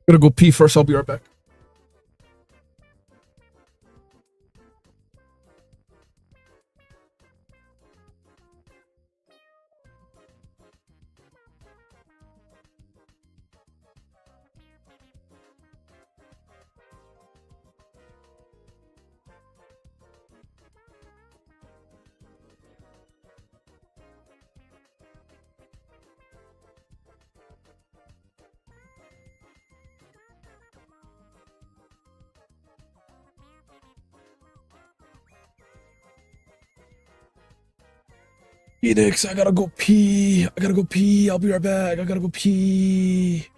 Gotta go pee first. I'll be right back. Phoenix, I gotta go pee. I gotta go pee. I'll be right back. I gotta go pee.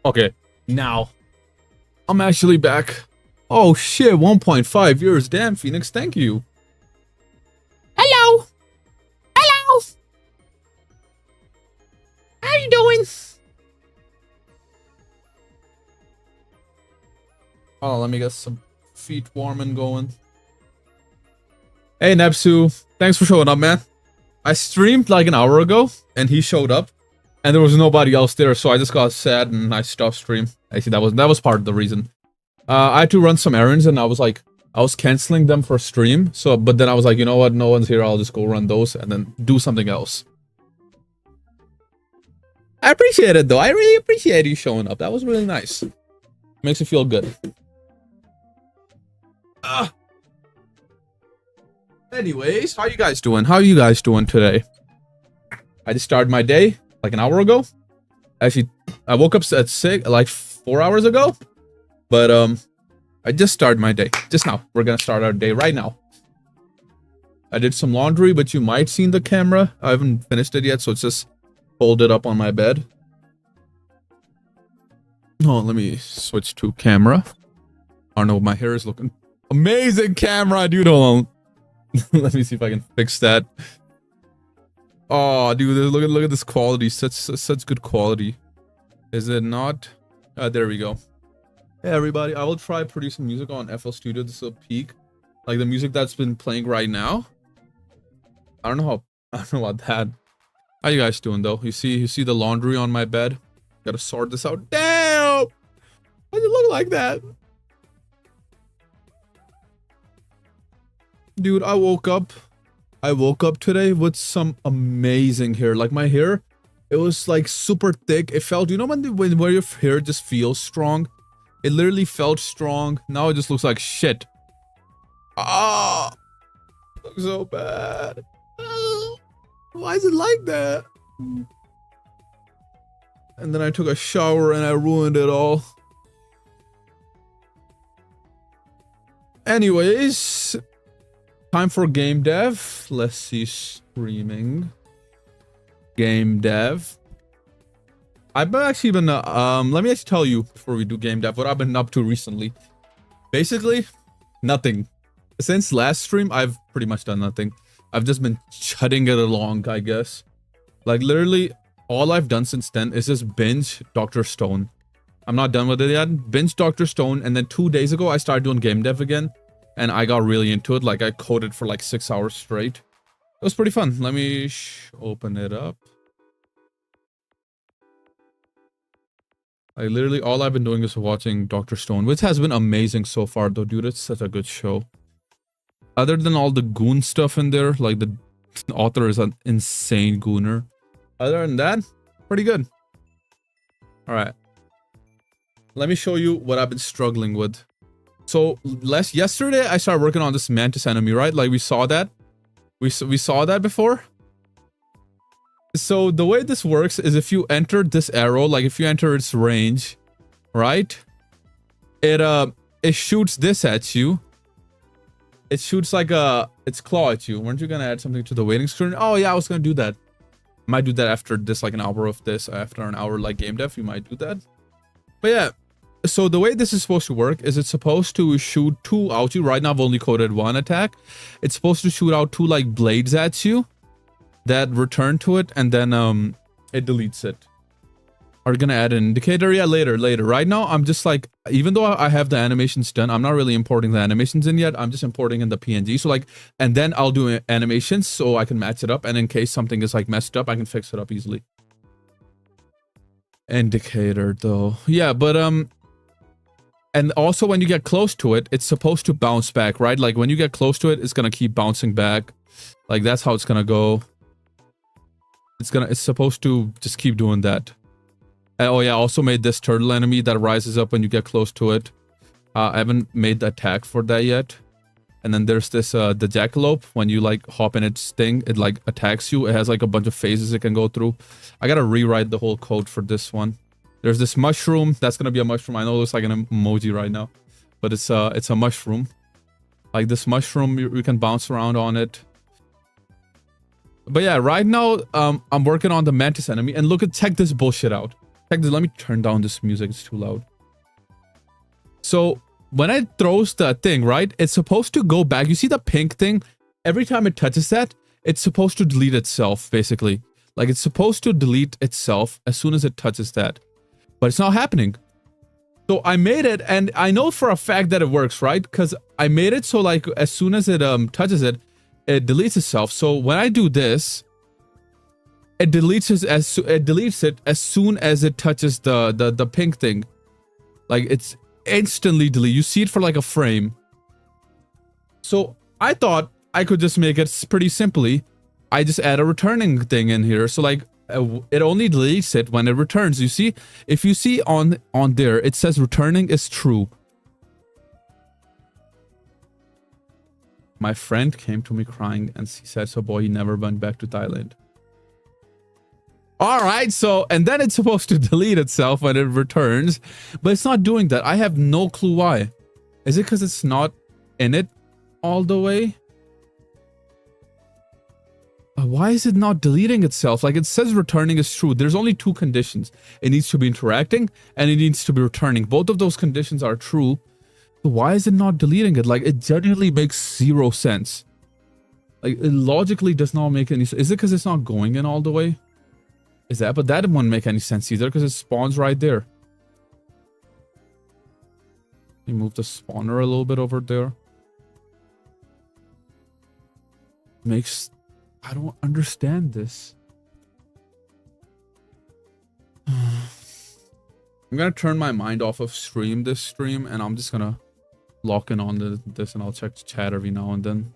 Okay, now I'm actually back. Oh shit, 1.5 years. Damn, Phoenix, thank you. Hello. Hello. How you doing? Oh, let me get some feet warm and going. Hey, Nepsu. Thanks for showing up, man. I streamed like an hour ago, and he showed up. And there was nobody else there, so I just got sad and I stopped stream. Actually, that was part of the reason. I had to run some errands and I was canceling them for stream. So, but then I was like, you know what? No one's here. I'll just go run those and then do something else. I appreciate it though. I really appreciate you showing up. That was really nice. Makes me feel good. Anyways, how you guys doing? How are you guys doing today? I just started my day like an hour ago. Actually, I woke up at 6, like 4 hours ago. But I just started my day. Just now. We're gonna start our day right now. I did some laundry, but you might see in the camera. I haven't finished it yet, so it's just folded up on my bed. Oh, let me switch to camera. I don't know, my hair is looking amazing. Camera, dude. Hold on. Let me see if I can fix that. Oh, dude, look at this quality. Such good quality. Is it not? There we go. Hey everybody, I will try producing music on FL Studio. This is a peak, like the music that's been playing right now. I don't know about that. How you guys doing though? You see the laundry on my bed. Gotta sort this out. Damn! Why does it look like that? Dude, I woke up today with some amazing hair. Like my hair, it was like super thick. It felt, you know when where your hair just feels strong? It literally felt strong. Now it just looks like shit. Ah, looks so bad. Why is it like that? And then I took a shower and I ruined it all. Anyways, time for game dev. Let's see, streaming. Game dev. I've actually been, let me actually tell you before we do game dev what I've been up to recently. Basically, nothing. Since last stream, I've pretty much done nothing. I've just been chudding it along, I guess. Like literally, all I've done since then is just binge Dr. Stone. I'm not done with it yet. Binge Dr. Stone, and then 2 days ago, I started doing game dev again. And I got really into it. Like I coded for like 6 hours straight. It was pretty fun. Let me open it up. Like literally all I've been doing is watching Dr. Stone, which has been amazing so far though, dude. It's such a good show. Other than all the goon stuff in there, like the author is an insane gooner. Other than that, pretty good. All right. Let me show you what I've been struggling with. So yesterday I started working on this Mantis enemy, right? Like we saw that. We saw that before. So the way this works is if you enter this arrow, like if you enter its range, right? It shoots this at you. It shoots like its claw at you. Weren't you gonna add something to the waiting screen? Oh yeah, I was gonna do that. Might do that after this, like an hour of this. After an hour like game dev, you might do that. But yeah. So the way this is supposed to work is it's supposed to shoot 2 out you. Right now I've only coded 1 attack. It's supposed to shoot out 2 like blades at you that return to it, and then it deletes it. Are you gonna add an indicator? Yeah, later. Right now I'm just like, even though I have the animations done, I'm not really importing the animations in yet. I'm just importing in the PNG. So like, and then I'll do animations so I can match it up, and in case something is like messed up, I can fix it up easily. Indicator though. Yeah, but and also when you get close to it, it's supposed to bounce back, right? Like when you get close to it, it's gonna keep bouncing back. Like that's how it's gonna go. It's supposed to just keep doing that. Oh yeah, I also made this turtle enemy that rises up when you get close to it. I haven't made the attack for that yet. And then there's this, the jackalope. When you like hop in its thing, it like attacks you. It has like a bunch of phases it can go through. I gotta rewrite the whole code for this one. There's this mushroom. That's gonna be a mushroom. I know it looks like an emoji right now, but it's a mushroom. Like this mushroom, you can bounce around on it. But yeah, right now, I'm working on the Mantis enemy, and check this bullshit out. Check this. Let me turn down this music. It's too loud. So when it throws the thing, right, it's supposed to go back. You see the pink thing? Every time it touches that, it's supposed to delete itself, basically. Like it's supposed to delete itself as soon as it touches that. But it's not happening. So I made it, and I know for a fact that it works, right? Because I made it so like as soon as it touches it, it deletes itself. So when I do this, it deletes it as soon as it touches the pink thing. Like it's instantly delete. You see it for like a frame. So I thought I could just make it pretty simply. I just add a returning thing in here. So like it only deletes it when it returns. You see, if you see on there, it says returning is true. My friend came to me crying and he said, so boy, he never went back to Thailand. All right, so, and then it's supposed to delete itself when it returns, but it's not doing that. I have no clue why. Is it because it's not in it all the way? Why is it not deleting itself? Like it says returning is true. There's only 2 conditions. It needs to be interacting and it needs to be returning. Both of those conditions are true. Why is it not deleting it? Like it genuinely makes 0 sense. Like it logically does not make any sense. Is it because it's not going in all the way? Is that? But that wouldn't make any sense either because it spawns right there. Let me move the spawner a little bit over there. I don't understand this. I'm gonna turn my mind off of this stream, and I'm just gonna lock in on this, and I'll check the chat every now and then.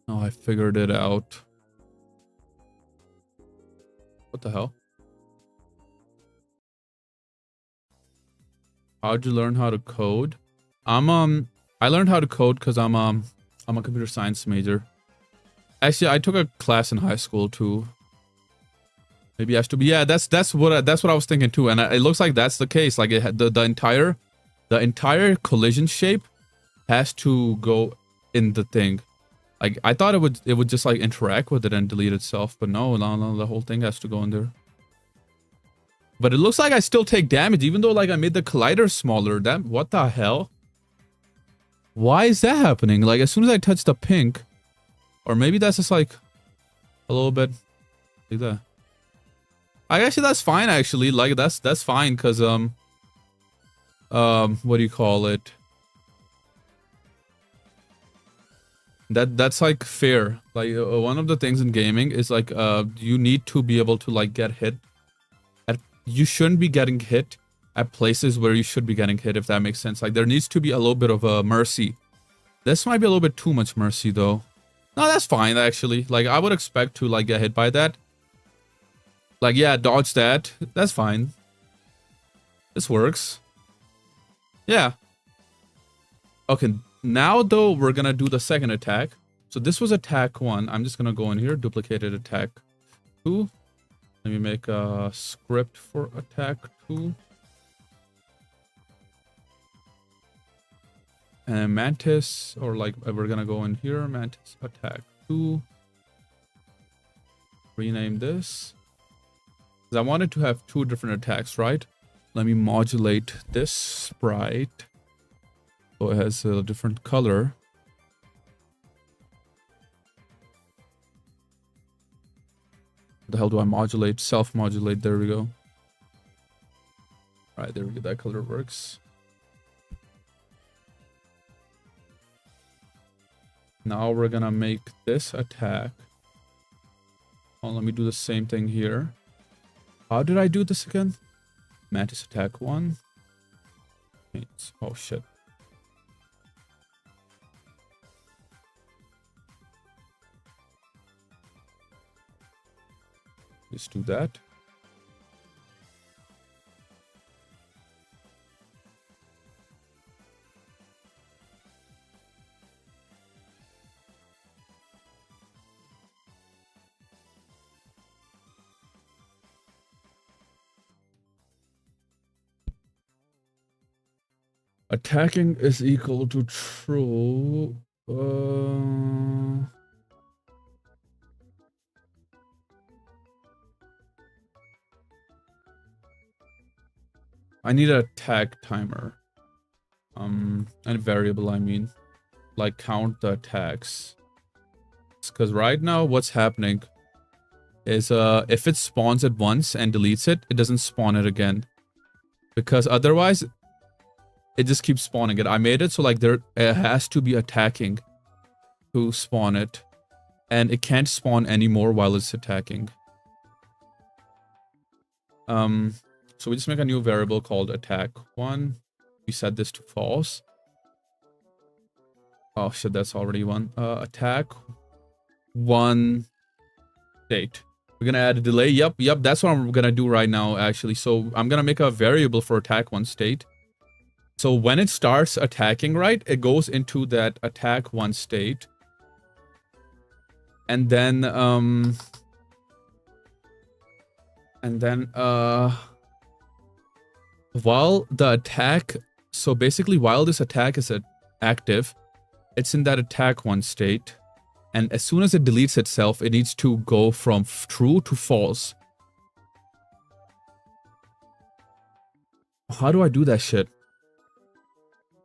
Oh, I figured it out. What the hell? How'd you learn how to code? I learned how to code because I'm a computer science major. Actually, I took a class in high school too. Maybe I have to be. Yeah, that's what I was thinking too. And it looks like that's the case. Like it had the entire collision shape has to go in the thing. Like I thought it would just like interact with it and delete itself, but no, the whole thing has to go in there. But it looks like I still take damage, even though like I made the collider smaller. What the hell? Why is that happening? Like as soon as I touch the pink, or maybe that's just like a little bit like that. Actually that's fine actually. Like that's fine because what do you call it? That's like fair. Like one of the things in gaming is like you need to be able to like get hit. You shouldn't be getting hit at places where you should be getting hit, if that makes sense. Like there needs to be a little bit of a mercy. This might be a little bit too much mercy though. No, that's fine actually. Like I would expect to like get hit by that. Like yeah, dodge that. That's fine. This works. Yeah. Okay, now though we're gonna do the second attack. So this was attack 1. I'm just gonna go in here, duplicated attack 2. Let me make a script for attack 2. And Mantis, or like we're gonna go in here, Mantis attack 2. Rename this. Because I wanted to have 2 different attacks, right? Let me modulate this sprite so it has a different color. The hell do I modulate? Self-modulate. There we go. All right, there we go. That color works. Now we're gonna make this attack. Oh, let me do the same thing here. How did I do this again? Mantis attack 1. Oh shit. Let's do that. Attacking is equal to true. I need an attack timer. And variable, I mean. Like count the attacks. Because right now what's happening is if it spawns it once and deletes it, it doesn't spawn it again. Because otherwise it just keeps spawning it. I made it so like it has to be attacking to spawn it. And it can't spawn anymore while it's attacking. So we just make a new variable called attack1. We set this to false. Oh shit, that's already one. Attack1 state. We're gonna add a delay. Yep, that's what I'm gonna do right now actually. So I'm gonna make a variable for attack1 state. So when it starts attacking, right, it goes into that attack 1 state. And then while the attack, so basically while this attack is active, it's in that attack 1 state. And as soon as it deletes itself, it needs to go from true to false. How do I do that shit?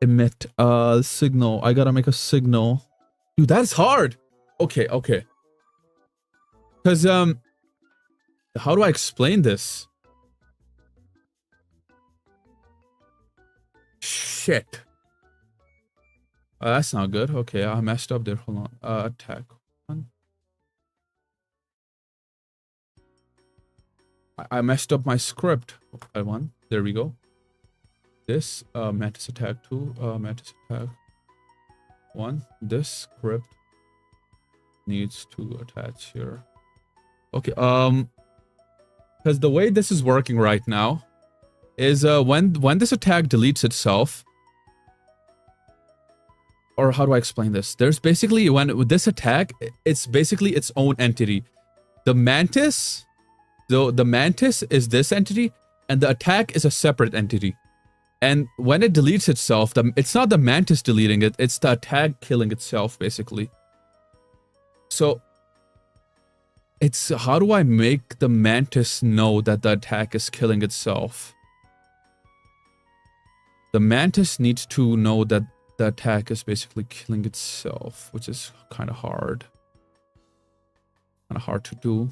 Emit signal. I gotta make a signal. Dude, that's hard. Okay. Because how do I explain this? Shit. That's not good. Okay, I messed up there. Hold on. Attack 1. I messed up my script. Okay, 1. There we go. This Mantis attack 2. Mantis attack 1. This script needs to attach here. Okay. Because the way this is working right now is when this attack deletes itself. Or how do I explain this? There's basically, with this attack, it's basically its own entity. The Mantis, the Mantis is this entity, and the attack is a separate entity. And when it deletes itself, it's not the Mantis deleting it, it's the attack killing itself, basically. So, it's how do I make the Mantis know that the attack is killing itself? The Mantis needs to know that the attack is basically killing itself, which is kind of hard. Kind of hard to do.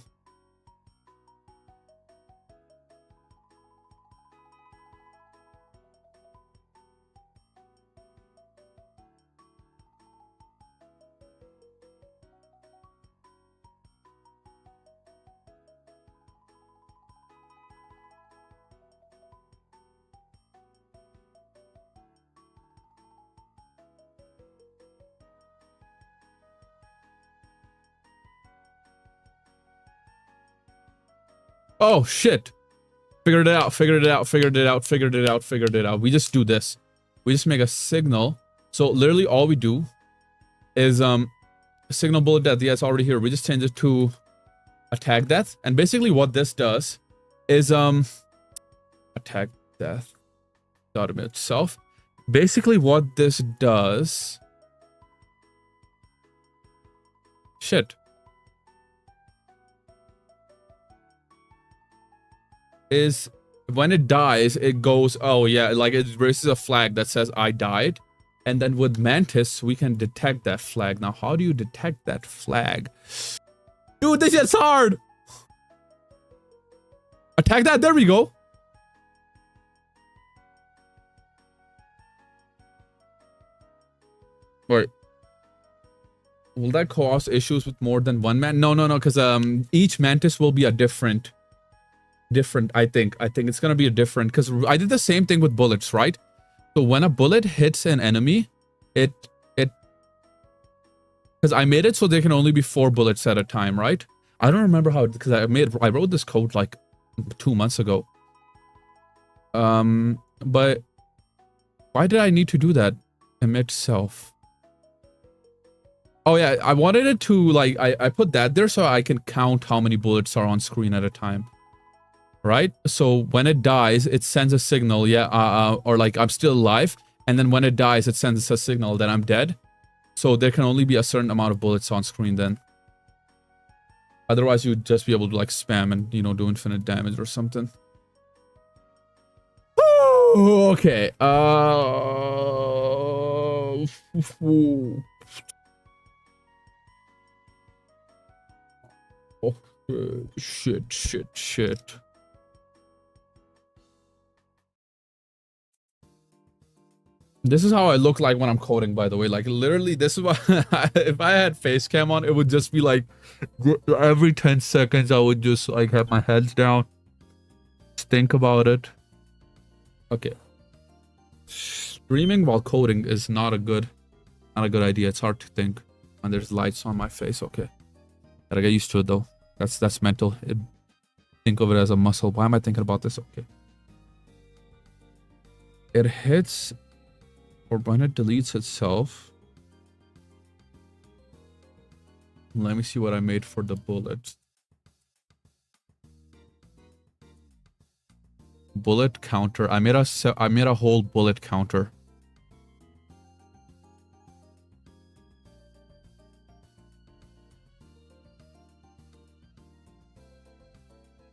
Oh, shit. Figured it out. We just do this. We just make a signal. So literally all we do is signal bullet death. Yeah, it's already here. We just change it to attack death. And basically what this does is attack death document itself. Basically what this does. Shit. Is when it dies, it goes, oh yeah, like it raises a flag that says I died. And then with Mantis, we can detect that flag. Now, how do you detect that flag? Dude, this is hard. Attack that. There we go. Wait. Will that cause issues with more than one man? No, because each Mantis will be a different, I think it's gonna be a different, because I did the same thing with bullets, right? So when a bullet hits an enemy, it because I made it so there can only be 4 bullets at a time, right? I don't remember how, because I wrote this code like 2 months ago. But why did I need to do that? Emit self. Oh yeah, I wanted it to, like, I put that there so I can count how many bullets are on screen at a time. Right? So when it dies, it sends a signal, yeah, or like I'm still alive. And then when it dies, it sends a signal that I'm dead. So there can only be a certain amount of bullets on screen then. Otherwise, you'd just be able to like spam and, you know, do infinite damage or something. Okay. Oh, shit. This is how I look like when I'm coding, by the way. Like, literally, this is what... if I had face cam on, it would just be like... Every 10 seconds, I would just, like, have my head down. Just think about it. Okay. Streaming while coding is not a good idea. It's hard to think when there's lights on my face. Okay. Gotta get used to it, though. That's mental. Think of it as a muscle. Why am I thinking about this? Okay. It hits... or when it deletes itself. Let me see what I made for the bullet. Bullet counter. I made a whole bullet counter.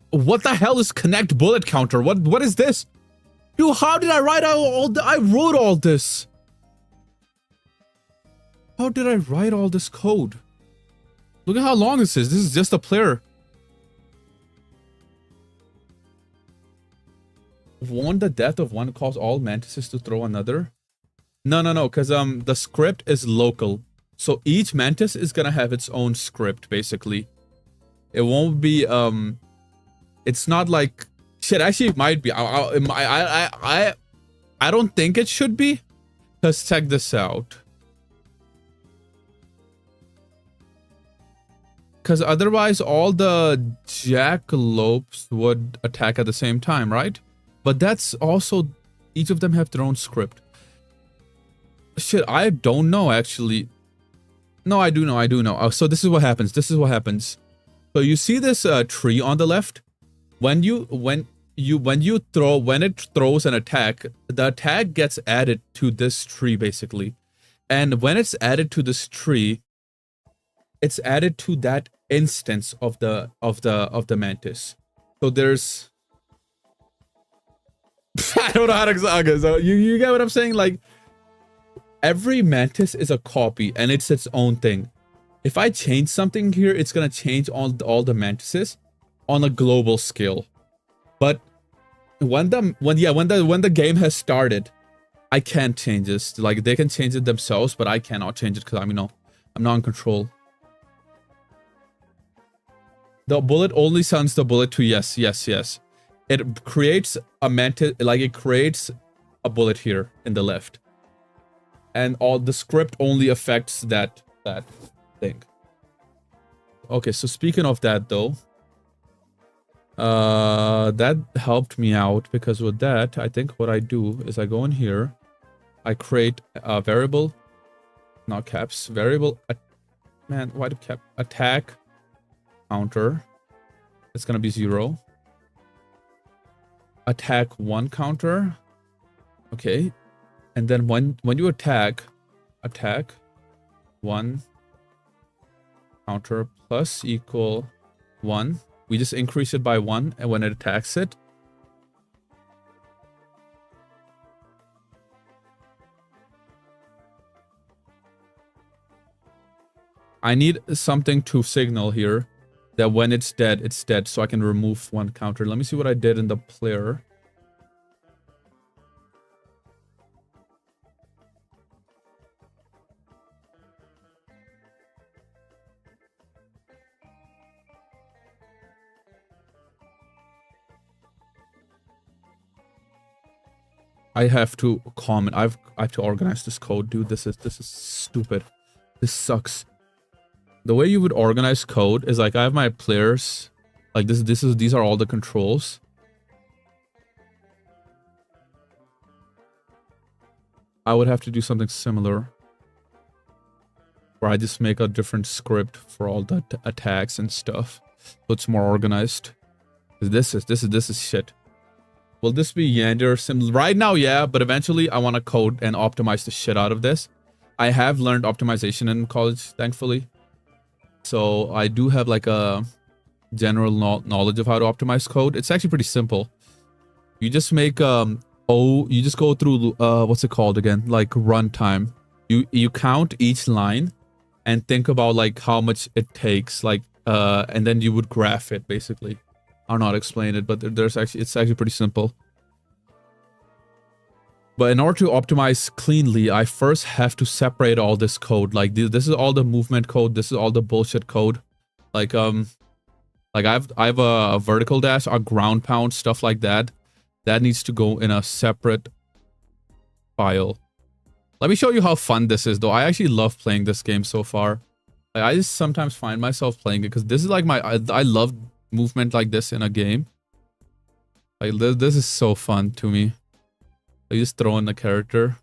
What the hell is connect bullet counter? What is this? Dude, how did I write I wrote all this. How did I write all this code? Look at how long this is. This is just a player. Won't the death of one cause all mantises to throw another? No, because the script is local. So each mantis is gonna have its own script, basically. It won't be it's not like shit. Actually, it might be. I don't think it should be. Let's check this out. Because otherwise, all the jackalopes would attack at the same time, right? But that's also each of them have their own script. Shit, I don't know actually. No, I do know. Oh, so this is what happens. So you see this tree on the left? When it throws an attack, the attack gets added to this tree basically. And when it's added to this tree, it's added to that instance of the mantis. So there's I don't know how to okay, so you get what I'm saying? Like every mantis is a copy and it's its own thing. If I change something here, it's gonna change all the mantises on a global scale. But when the game has started, I can't change this. Like they can change it themselves, but I cannot change it because I'm not in control. The bullet only sends the bullet to yes. It creates a mantis, like it creates a bullet here in the left. And all the script only affects that thing. Okay, so speaking of that though, that helped me out because with that, I think what I do is I go in here, I create a variable, not caps, variable, man, why do cap, attack counter, it's gonna be 0. Attack 1 counter, okay, and then when you attack 1 counter plus equal 1. We just increase it by 1, and when it attacks it, I need something to signal here that when it's dead, so I can remove 1 counter. Let me see what I did in the player. I have to comment. I have to organize this code, dude. This is stupid. This sucks. The way you would organize code is like I have my players, like these are all the controls. I would have to do something similar, where I just make a different script for all the attacks and stuff, so it's more organized. This is shit. Will this be Yander sim? Right now, yeah, but eventually I want to code and optimize the shit out of this. I have learned optimization in college, thankfully. So I do have like a general knowledge of how to optimize code. It's actually pretty simple. You just make you just go through what's it called again? Like runtime. You count each line and think about like how much it takes, like and then you would graph it basically. I don't know how to explain it, but it's actually pretty simple. But in order to optimize cleanly, I first have to separate all this code. Like this is all the movement code. This is all the bullshit code. Like I have a vertical dash, a ground pound, stuff like that. That needs to go in a separate file. Let me show you how fun this is, though. I actually love playing this game so far. Like, I just sometimes find myself playing it because this is like I love movement like this in a game. Like this is so fun to me. I just throw in the character.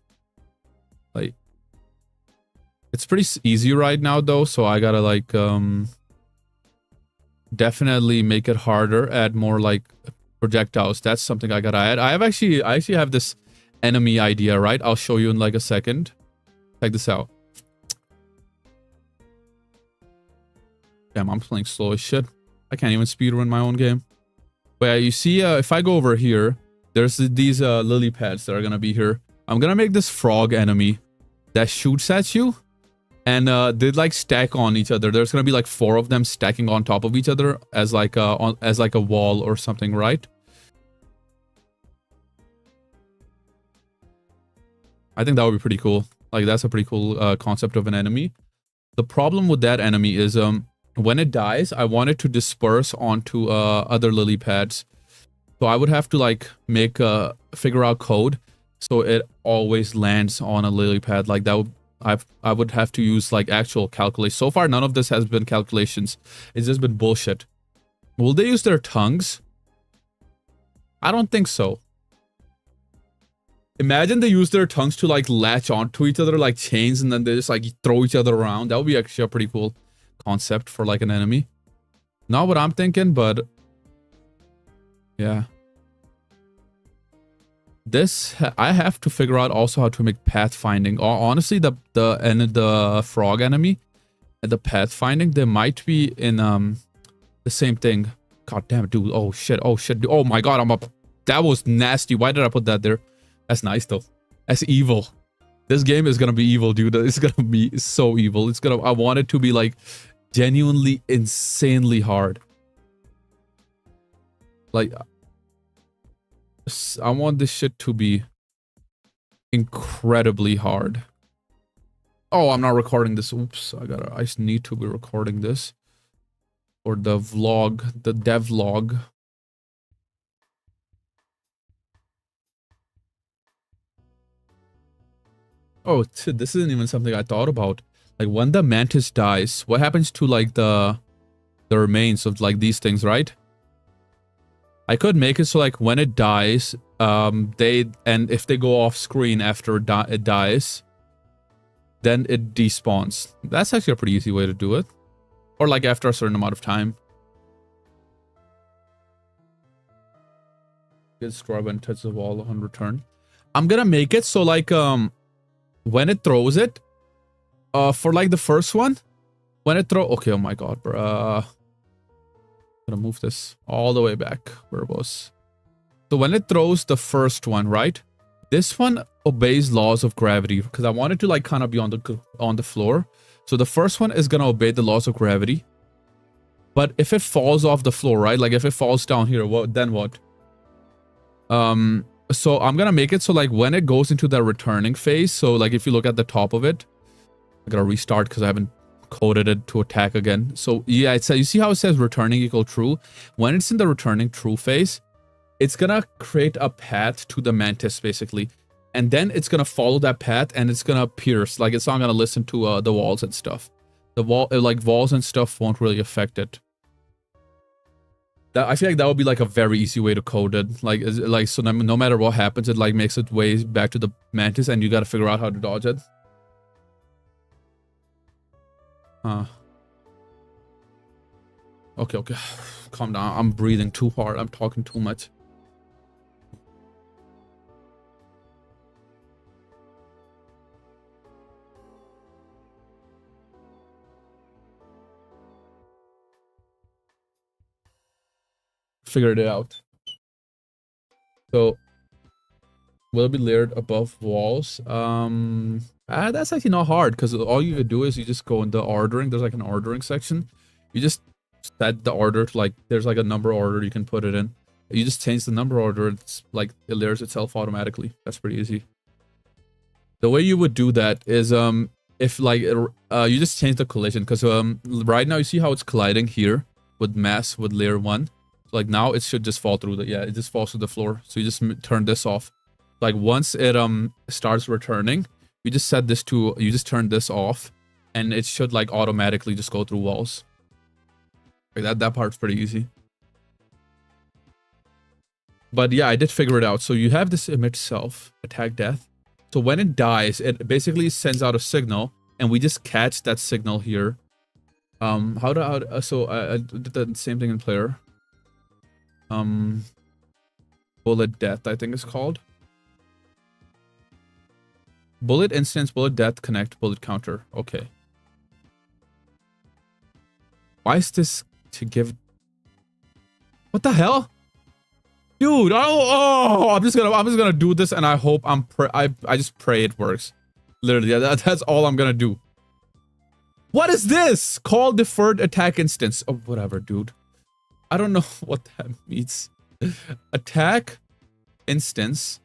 It's pretty easy right now though, so I gotta like definitely make it harder, add more like projectiles. That's something I gotta add. I actually have this enemy idea, right? I'll show you in like a second. Check this out. Damn, I'm playing slow as shit. I can't even speedrun my own game. But yeah, you see, if I go over here, there's these lily pads that are gonna be here. I'm gonna make this frog enemy that shoots at you, and they like stack on each other. There's gonna be like 4 of them stacking on top of each other as like a wall or something, right? I think that would be pretty cool. Like that's a pretty cool concept of an enemy. The problem with that enemy is when it dies, I want it to disperse onto other lily pads. So I would have to like figure out code so it always lands on a lily pad. Like that would, I would have to use like actual calculation. So far, none of this has been calculations. It's just been bullshit. Will they use their tongues? I don't think so. Imagine they use their tongues to like latch onto each other like chains, and then they just like throw each other around. That would be actually a pretty cool concept for like an enemy. Not what I'm thinking, but yeah. This, I have to figure out also how to make pathfinding. Honestly, the frog enemy and the pathfinding, they might be in the same thing. God damn it, dude. Oh shit. Oh shit. Oh my god, I'm up. That was nasty. Why did I put that there? That's nice though. That's evil. This game is gonna be evil, dude. It's gonna be so evil. It's gonna, I want it to be like genuinely insanely hard. Like, I want this shit to be incredibly hard. Oh, I'm not recording this. Oops, I just need to be recording this for the vlog, the devlog. Oh, this isn't even something I thought about. Like when the mantis dies, what happens to like the remains of like these things, right? I could make it so like when it dies, if they go off screen after it dies, then it despawns. That's actually a pretty easy way to do it. Or like after a certain amount of time. Get scrub and touch the wall on return. I'm gonna make it so like when it throws it, for like the first one, when it okay, oh my god, bro. Gonna move this all the way back where it was. So when it throws the first one, right? This one obeys laws of gravity because I want it to like kind of be on the floor. So the first one is gonna obey the laws of gravity. But if it falls off the floor, right? Like if it falls down here, then what? So I'm gonna make it so like when it goes into the returning phase, so like if you look at the top of it, I gotta restart because I haven't coded it to attack again. So yeah, it says, you see how it says returning equal true? When it's in the returning true phase, it's gonna create a path to the mantis basically, and then it's gonna follow that path and it's gonna pierce. Like it's not gonna listen to the walls and stuff. The walls and stuff won't really affect it. I feel like that would be like a very easy way to code it. Like so no matter what happens, it like makes its way back to the mantis and you gotta figure out how to dodge it. Okay. Calm down. I'm breathing too hard. I'm talking too much. Figured it out. So will it be layered above walls? That's actually not hard because all you do is you just go in the ordering. There's like an ordering section. You just set the order to like, there's like a number order you can put it in. You just change the number order. It's like it layers itself automatically. That's pretty easy. The way you would do that is if like you just change the collision because right now you see how it's colliding here with mass with layer 1. So like now it should just fall through it just falls to the floor. So you just turn this off. Like once it starts returning, you just set this to, you just turn this off and it should like automatically just go through walls. Like that part's pretty easy. But yeah, I did figure it out. So you have this emit self, attack death. So when it dies, it basically sends out a signal and we just catch that signal here. So I did the same thing in player. Bullet death, I think it's called. Bullet instance, bullet death, connect, bullet counter. Okay. Why is this to give? What the hell? Dude, I'm just gonna do this, and I hope I just pray it works. Literally, that's all I'm gonna do. What is this? Call deferred attack instance. Oh, whatever, dude. I don't know what that means. Attack instance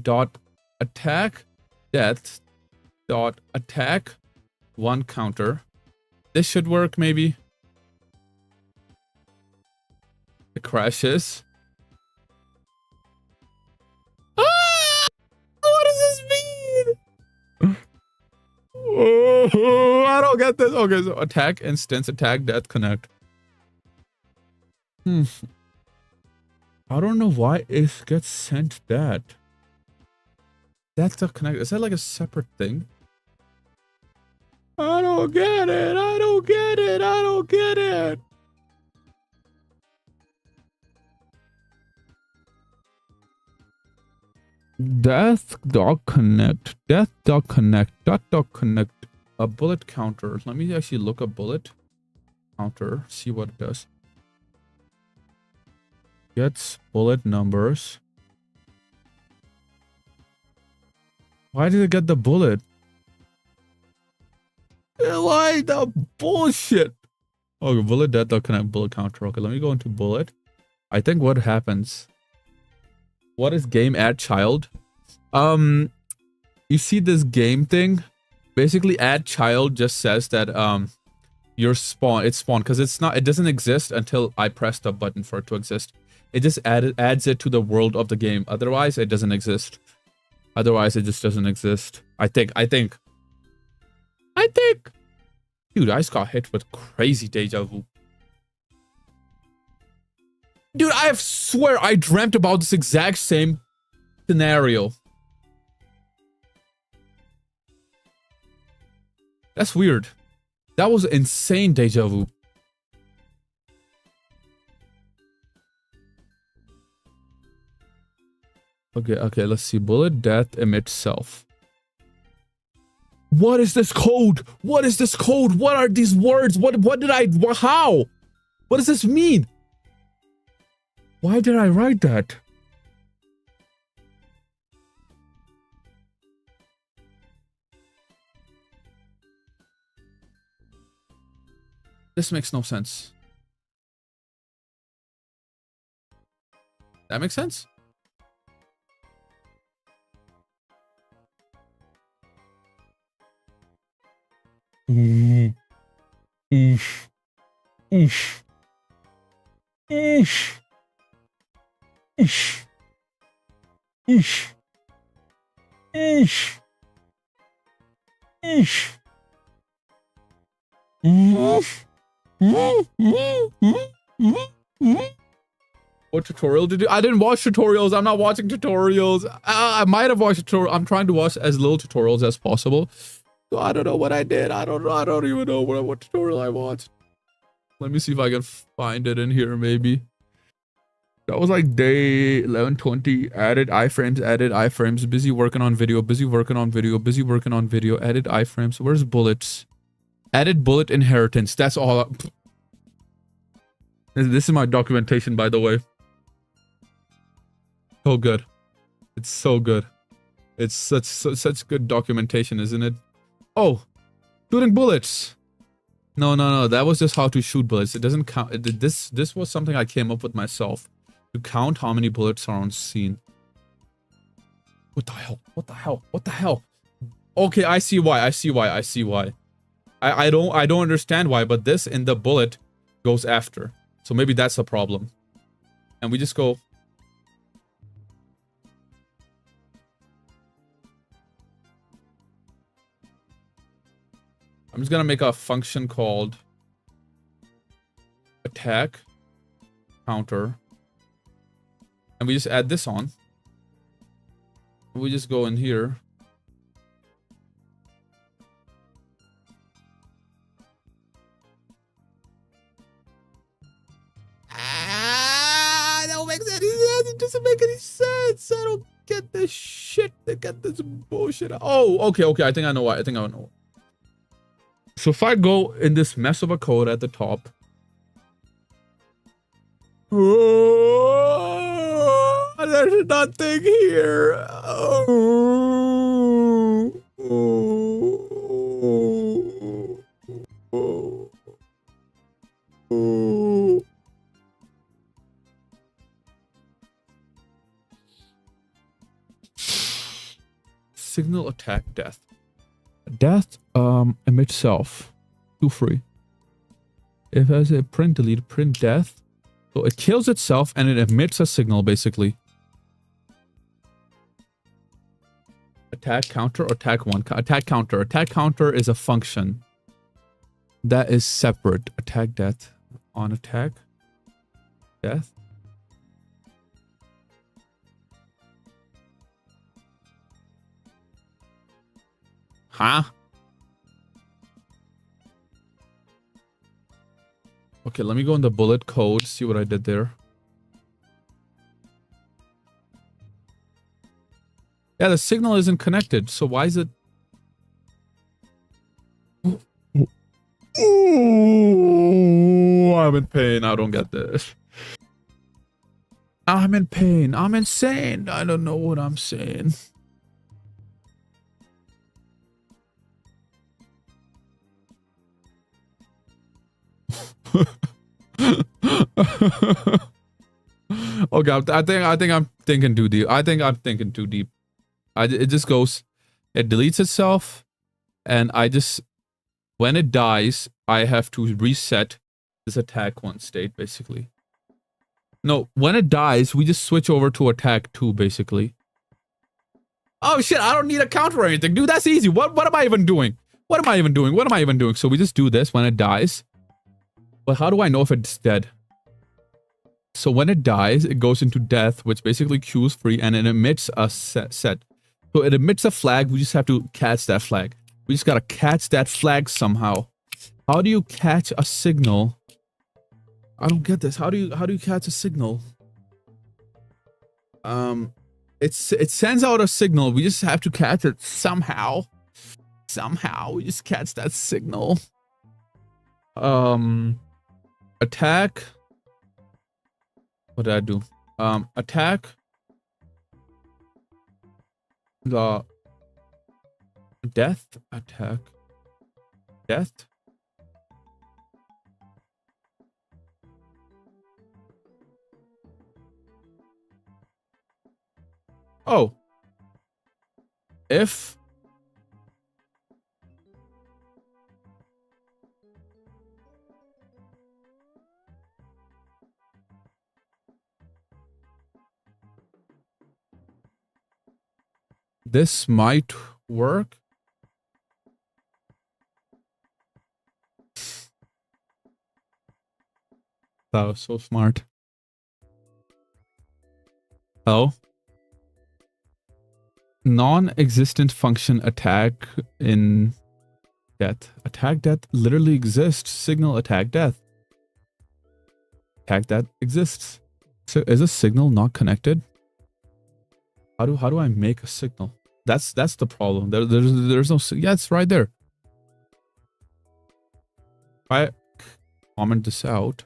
dot attack death dot attack one counter. This should work, maybe. It crashes. Ah! What does this mean? Oh, I don't get this. Okay, so attack instance, attack death connect. I don't know why it gets sent that. That's the connect. Is that like a separate thing? I don't get it. I don't get it. I don't get it. Death dot connect. Death dot connect. Dot connect. A bullet counter. Let me actually look up bullet counter. See what it does. Gets bullet numbers. Why did it get the bullet? Why the bullshit? Okay, bullet death dot connect bullet counter. Okay, let me go into bullet. I think what happens. What is game add child? You see this game thing? Basically, add child just says that your spawn, it's spawned because it doesn't exist until I press the button for it to exist. It just adds it to the world of the game. Otherwise, it doesn't exist. Otherwise, it just doesn't exist. I think. Dude, I just got hit with crazy deja vu. Dude, I swear I dreamt about this exact same scenario. That's weird. That was insane deja vu. Okay, let's see. Bullet death emit self. What is this code? What is this code? What are these words? How? What does this mean? Why did I write that? This makes no sense. That makes sense? Oof. Oof. Oof. Oof. Oof. Oof. Oof. Oof. Oof. What tutorial did you? I didn't watch tutorials. I'm not watching tutorials. I might have watched tutorial. I'm trying to watch as little tutorials as possible. So I don't know what I did. I don't even know what tutorial I watched. Let me see if I can find it in here, maybe. That was like day 11:20. Added iframes. Busy working on video. Added iframes. Where's bullets? Added bullet inheritance. That's all. This is my documentation, by the way. So good. It's so good. It's such good documentation, isn't it? Oh, shooting bullets. No. That was just how to shoot bullets. It doesn't count. This was something I came up with myself to count how many bullets are on scene. What the hell? Okay, I see why. I don't understand why, but this in the bullet goes after. So maybe that's the problem. And we just go. I'm just gonna make a function called attack counter. And we just add this on. And we just go in here. makes any sense. It doesn't make any sense. I don't get this shit. I get this bullshit. Oh, okay. I think I know why. I think I know. So if I go in this mess of a code at the top. Oh, there's nothing here. Signal attack death. Death emits self. To free. If I say print delete, print death. So it kills itself and it emits a signal basically. Attack counter or attack one. Attack counter. Attack counter is a function. That is separate. Attack death. On attack. Death. Huh? Okay, let me go in the bullet code, see what I did there. Yeah, the signal isn't connected, so why is it... Ooh, I'm in pain. I don't get this. I'm in pain. I'm insane. I don't know what I'm saying. Okay, I think I'm thinking too deep. I think I'm thinking too deep. It just goes, it deletes itself, and when it dies, I have to reset this attack one state basically. No, when it dies, we just switch over to attack 2 basically. Oh shit, I don't need a counter or anything, dude. That's easy. What am I even doing? What am I even doing? So we just do this when it dies. But how do I know if it's dead? So when it dies, it goes into death, which basically queues free, and it emits a set. So it emits a flag. We just have to catch that flag. We just gotta catch that flag somehow. How do you catch a signal? I don't get this. How do you catch a signal? It sends out a signal. We just have to catch it somehow. Somehow we just catch that signal. Attack. What did I do? Attack. The death. Attack. Death. Oh. If this might work. That was so smart. Oh. Non-existent function attack in death. Attack death literally exists. Signal attack death. Attack death exists. So is a signal not connected? How do I make a signal? That's the problem. There's no, yeah, it's right there. If I comment this out.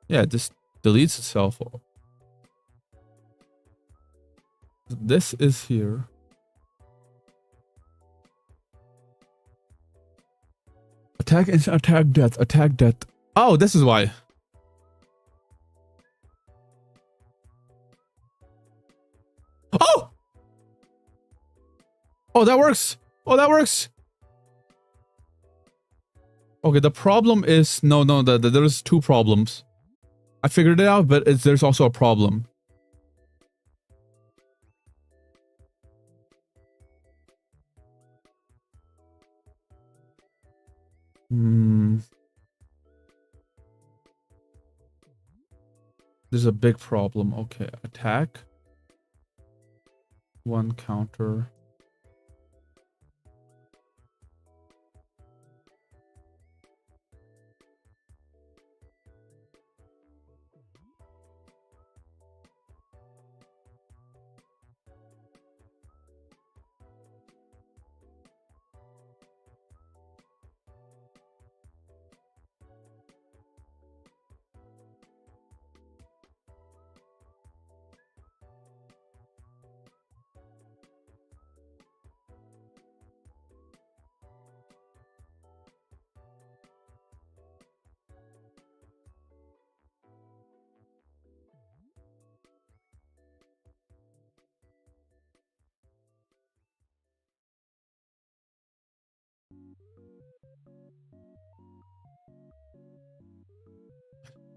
Yeah, it just deletes itself. This is here. Attack death. Attack death. Oh, this is why. Oh! Oh, that works. Oh, that works. Okay, the problem is no, there's 2 problems. I figured it out, but there's also a problem. There's a big problem. Okay, attack. 1 counter.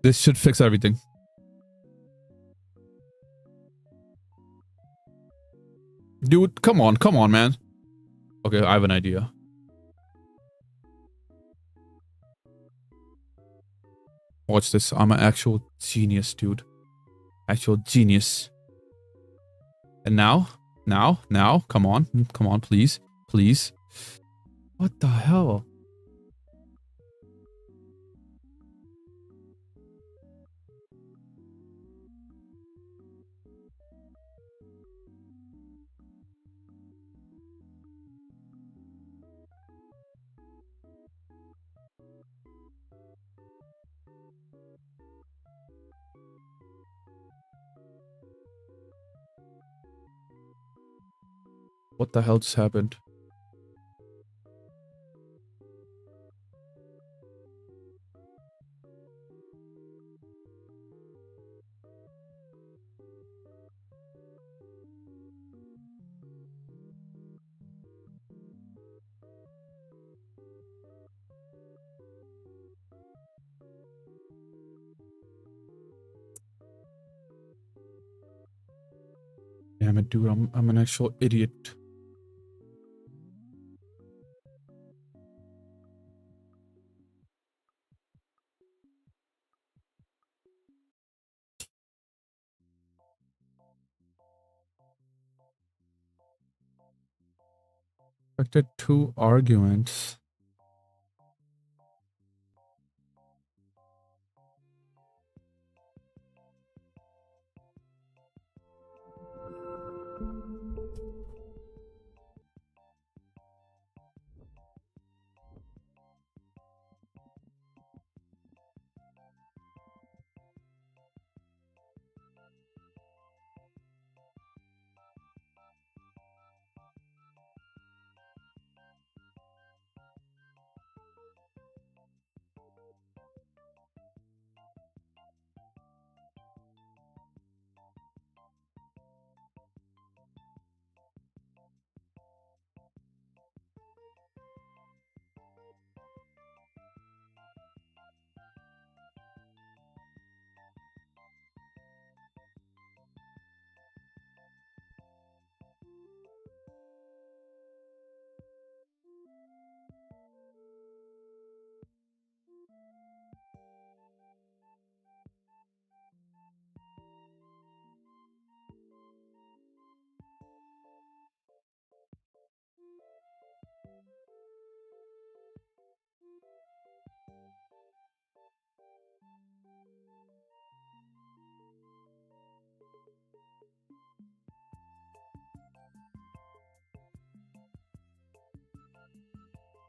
This should fix everything. Dude, come on, man. Okay, I have an idea. Watch this. I'm an actual genius, dude. Actual genius. And now, come on, please, please. What the hell? What the hell just happened? Damn it, dude. I'm an actual idiot. Expected 2 arguments.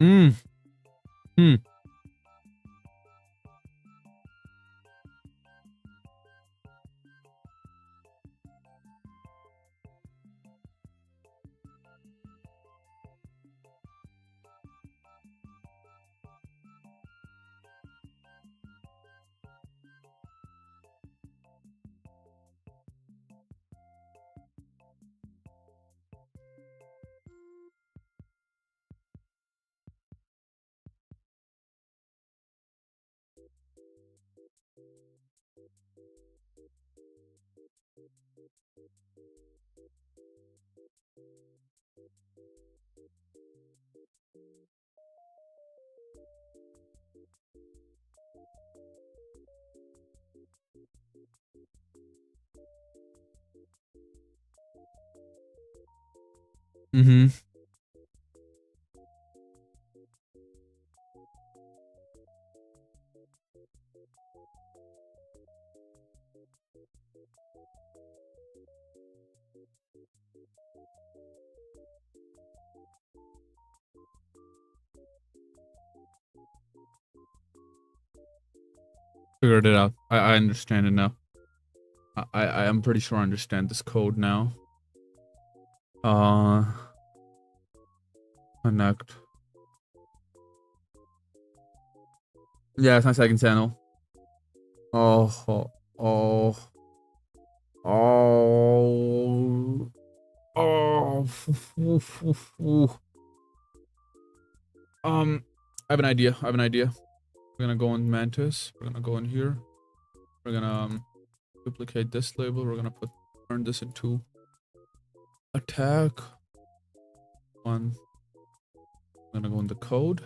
Hmm. Mm-hmm. Figured it out. I understand it now. I am pretty sure I understand this code now. Connect. Yeah, it's my second channel. Oh, oh, oh, oh. I have an idea. We're gonna go on Mantis. We're gonna go in here. We're gonna duplicate this label. We're gonna turn this into attack 1. I'm gonna go in the code.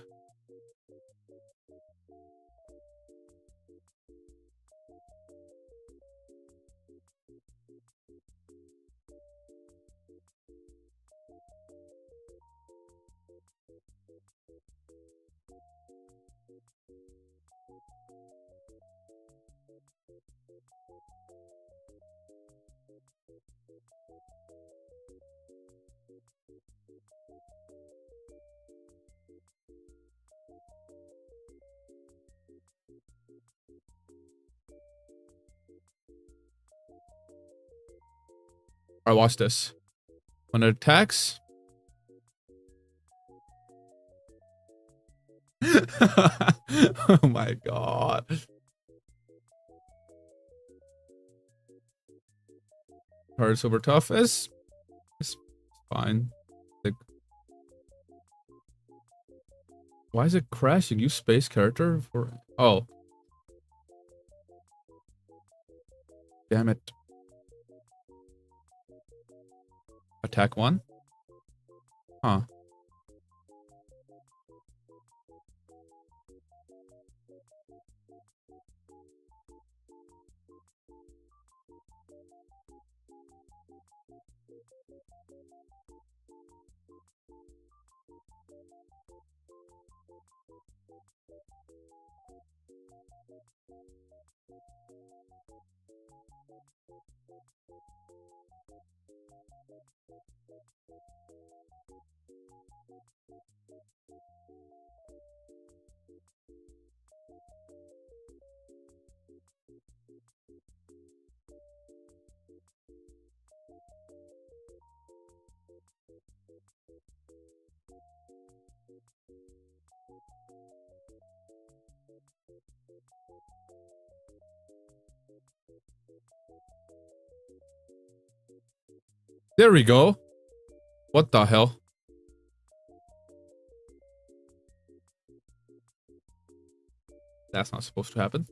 Alright, watch this. When it attacks. Oh my god. Hard super tough is fine. Like, why is it crashing? Use space character for damn it. Attack 1? Huh. There we go. What the hell? That's not supposed to happen.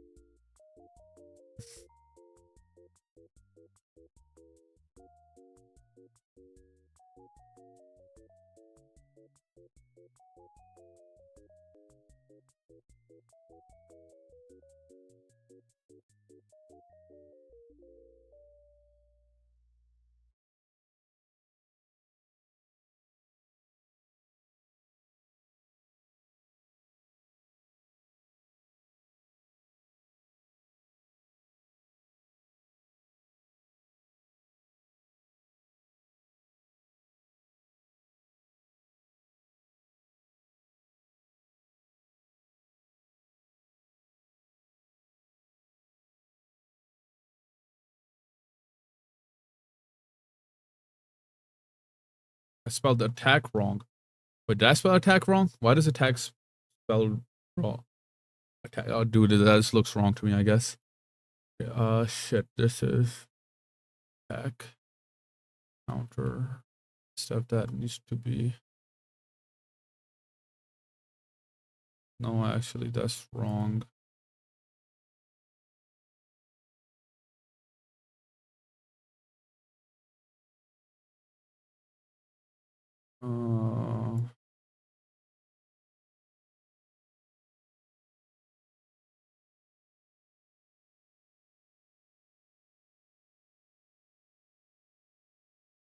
I spelled attack wrong. Wait, did I spell attack wrong? Why does attack spell wrong? Attack. Oh, dude, that just looks wrong to me, I guess. Shit. This is attack counter. Stuff that needs to be. No, actually, that's wrong.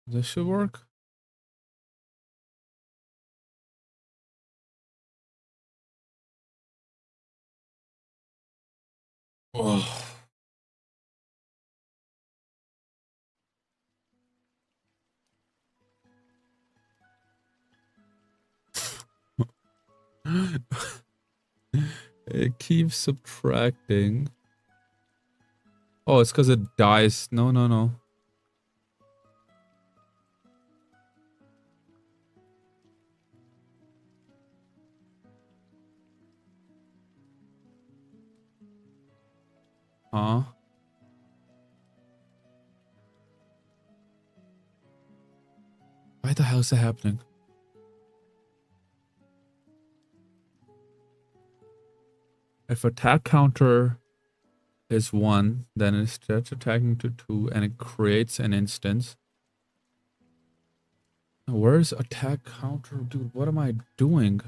This should work. Oh. It keeps subtracting. Oh, it's because it dies. No, no, no. Huh? Why the hell is that happening? If attack counter is 1, then it starts attacking to 2, and it creates an instance. Where's attack counter? Dude, what am I doing?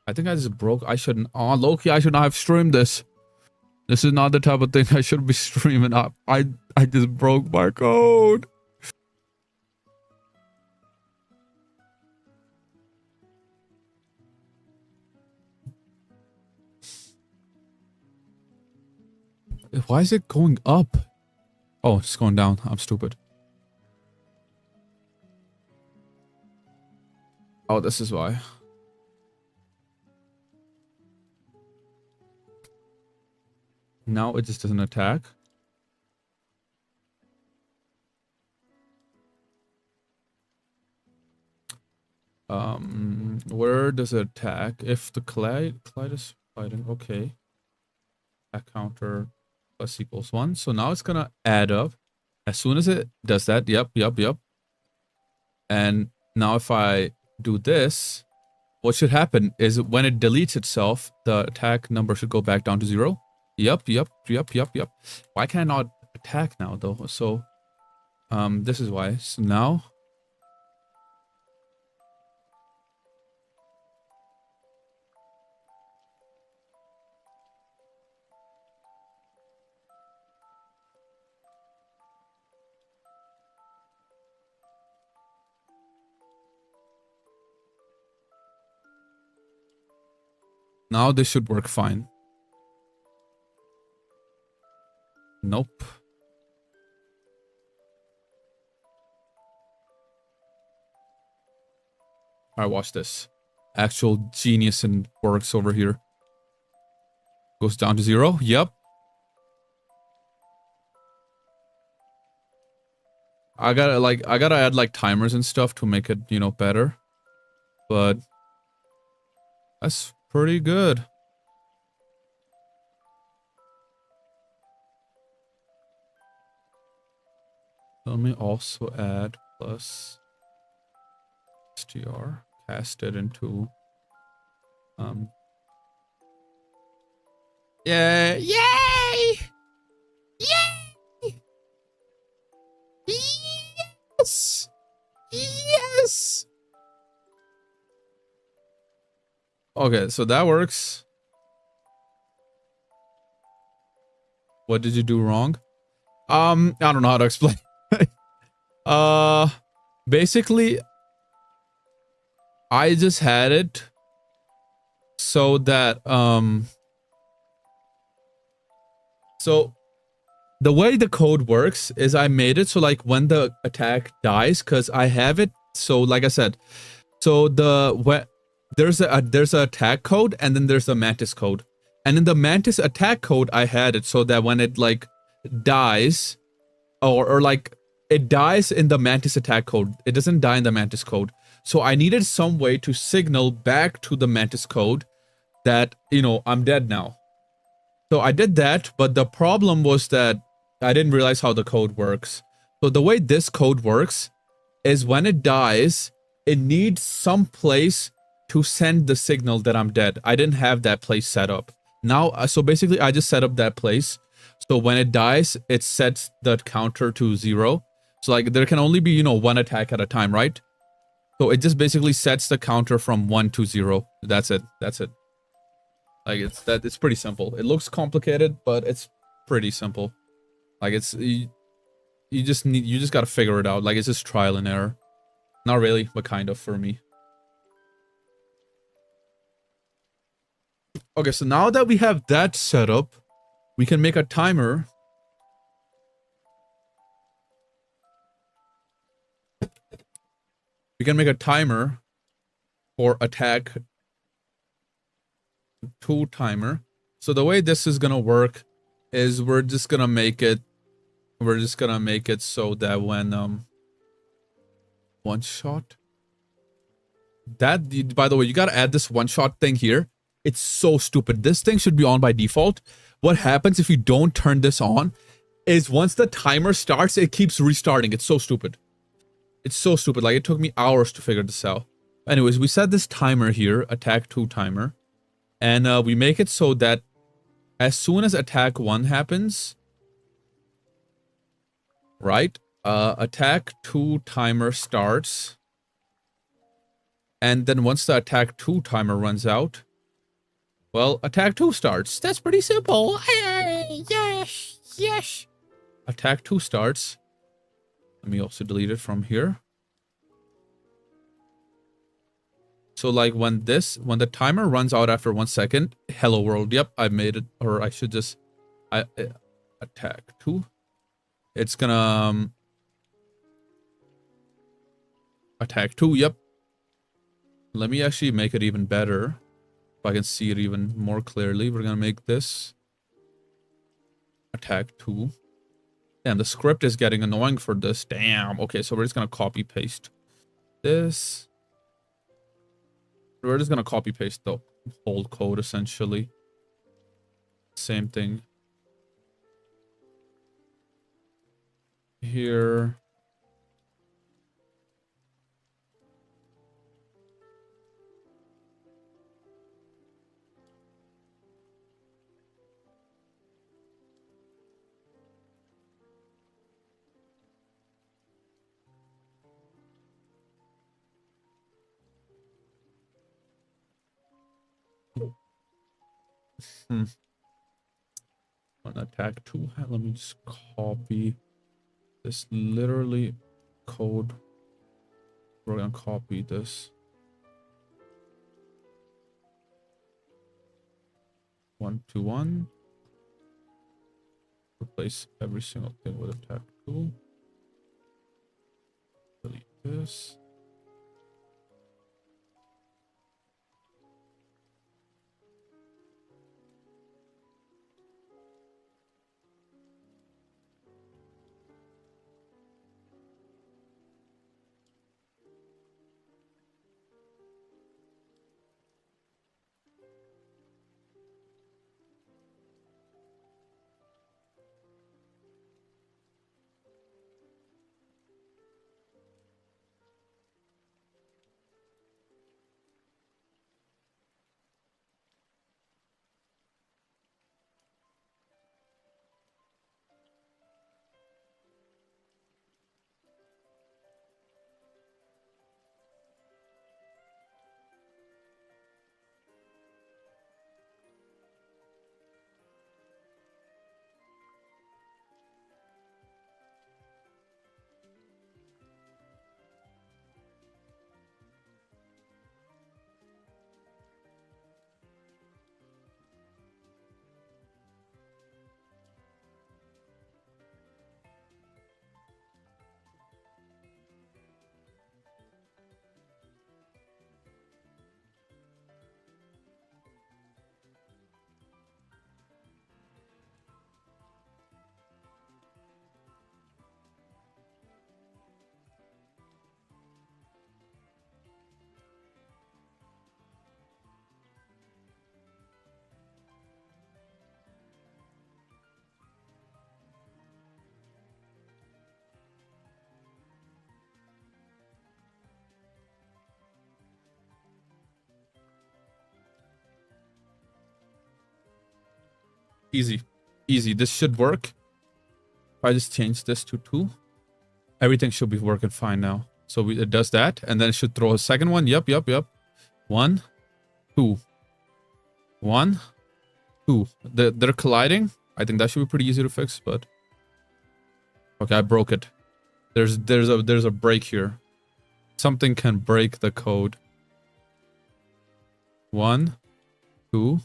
I think I just broke. I shouldn't. Oh, Loki, I should not have streamed this. This is not the type of thing I should be streaming up. I just broke my code. Why is it going up? Oh, it's going down. I'm stupid. Oh, this is why. Now it just doesn't attack. Where does it attack? If the Clyde is fighting, okay. Attack counter plus equals 1. So now it's gonna add up. As soon as it does that, yep. And now if I do this, what should happen is when it deletes itself, the attack number should go back down to 0. Yep. Why can't I not attack now though? So this is why. So now this should work fine. Nope. Alright, watch this. Actual genius and works over here. Goes down to 0. Yep. I gotta add like timers and stuff to make it, you know, better. But that's pretty good. Let me also add plus str, cast it into yeah, yay! Yay! Yes! Yes! Okay, so that works. What did you do wrong? I don't know how to explain. Basically, I just had it so that, so the way the code works is I made it so like when the attack dies, because I have it, so like I said, so there's a attack code and then there's a Mantis code. And in the Mantis attack code, I had it so that when it like dies, or like it dies in the Mantis attack code, it doesn't die in the Mantis code. So I needed some way to signal back to the Mantis code that, you know, I'm dead now. So I did that, but the problem was that I didn't realize how the code works. So the way this code works is when it dies, it needs some place to send the signal that I'm dead. I didn't have that place set up. Now, so basically I just set up that place. So when it dies, it sets the counter to 0. So like there can only be, you know, one attack at a time, right? So it just basically sets the counter from 1 to 0. That's it. Like it's pretty simple. It looks complicated, but it's pretty simple. Like it's you just got to figure it out. Like it's just trial and error. Not really, but kind of for me. Okay, so now that we have that set up, we can make a timer. We can make a timer for attack 2 timer. So the way this is gonna work is we're just gonna make it so that when one shot, that, by the way, you gotta add this one shot thing here. It's so stupid. This thing should be on by default. What happens if you don't turn this on is once the timer starts, it keeps restarting. It's so stupid. It's so stupid. Like it took me hours to figure this out. Anyways, we set this timer here, attack 2 timer. And we make it so that as soon as attack 1 happens, right? Attack 2 timer starts. And then once the attack 2 timer runs out, well, attack 2 starts. That's pretty simple. Yes, yes. Attack 2 starts. Let me also delete it from here. So like when the timer runs out after 1 second, hello world. Yep, I made it. Or I should just, attack 2. It's gonna, attack 2, yep. Let me actually make it even better. If I can see it even more clearly, we're gonna make this attack 2. Damn, the script is getting annoying for this. Damn. Okay, so we're just gonna copy paste this. We're just gonna copy paste the whole code essentially. Same thing here. On attack 2, let me just copy this literally code. We're gonna copy this. 1 to 1. Replace every single thing with attack 2. Delete this. Easy. Easy. This should work. If I just change this to 2, everything should be working fine now. So it does that, and then it should throw a second one. Yep. 1, 2. 1, 2. They're colliding. I think that should be pretty easy to fix, but okay, I broke it. There's a break here. Something can break the code. 1, 2.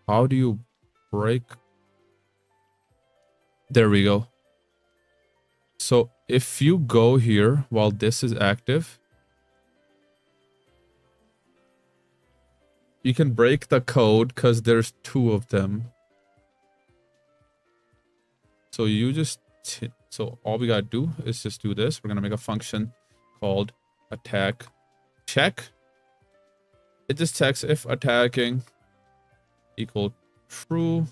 How do you break? There we go. So if you go here while this is active, you can break the code because there's 2 of them. So you just, so all we gotta do is just do this. We're gonna make a function called attack check. It just checks if attacking equal true.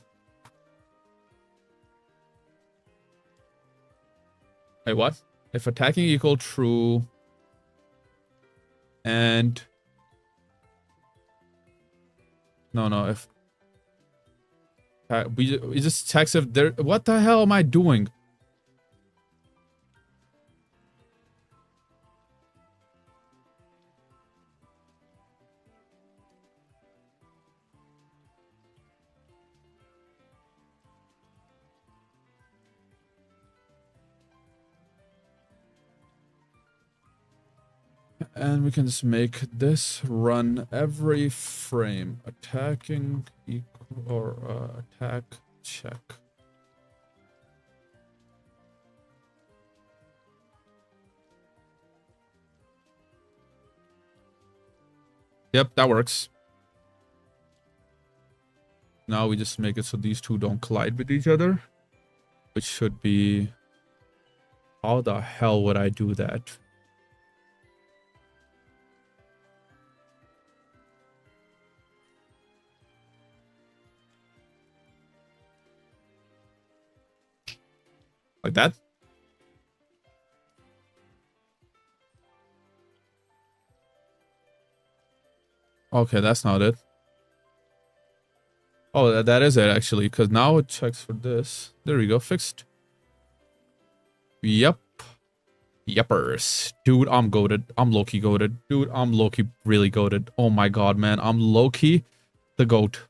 Wait, what? If attacking equal true and no, if We just text if there. What the hell am I doing? And we can just make this run every frame. Attacking equal or attack check. Yep, that works. Now we just make it so these two don't collide with each other. Which should be... How the hell would I do that? Like that? Okay, that's not it. Oh, that is it actually, because now it checks for this. There we go, fixed. Yep. Yuppers. Dude, I'm goated. I'm low-key goated. Dude, I'm low-key really goated. Oh my god, man. I'm low-key the goat.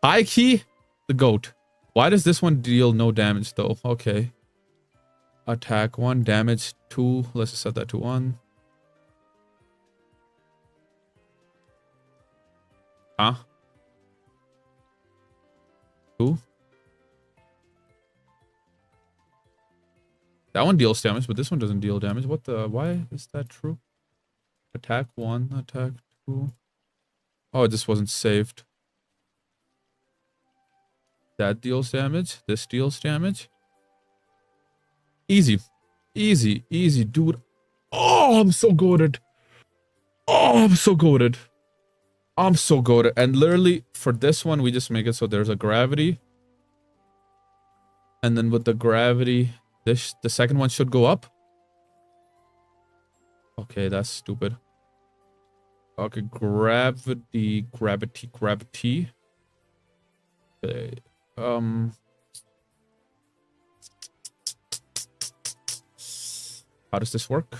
High-key the goat. Why does this one deal no damage though? Okay. Attack 1, damage 2. Let's just set that to 1. Huh? 2. That one deals damage, but this one doesn't deal damage. What the? Why is that true? Attack 1, attack 2. Oh, this wasn't saved. That deals damage. This deals damage. Easy. Easy. Easy, dude. Oh, I'm so goated. Oh, I'm so goated. I'm so goated. And literally, for this one, we just make it so there's a gravity. And then with the gravity, the second one should go up. Okay, that's stupid. Okay, gravity. Okay. How does this work?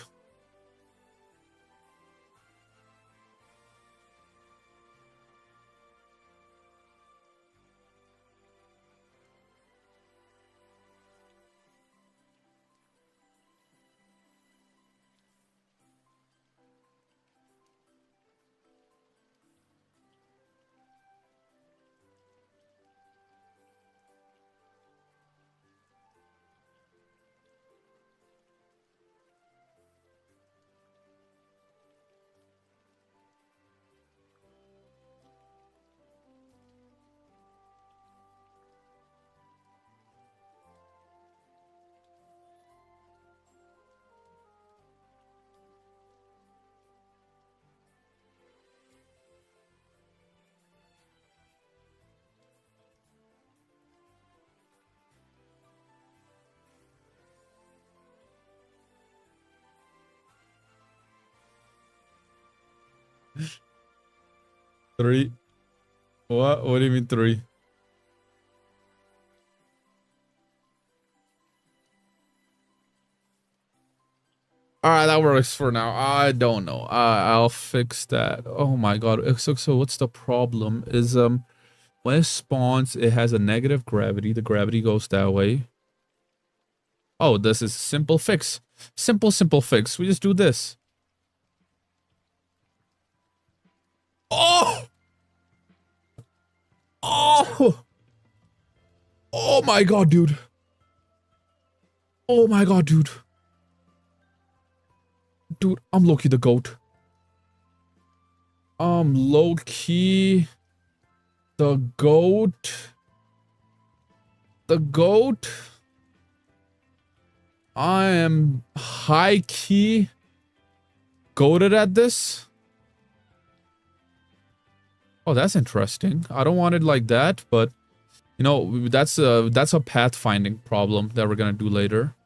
Three. What? What do you mean 3? Alright, that works for now. I don't know. I'll fix that. Oh my god. So what's the problem is when it spawns, it has a negative gravity. The gravity goes that way. Oh, this is simple fix. Simple fix. We just do this. Oh! Oh! Oh my god, dude. Oh my god, dude. Dude, I'm low-key the goat. I'm low-key the goat. The goat. I am high-key goated at this. Oh, that's interesting. I don't want it like that, but you know, that's a pathfinding problem that we're gonna do later.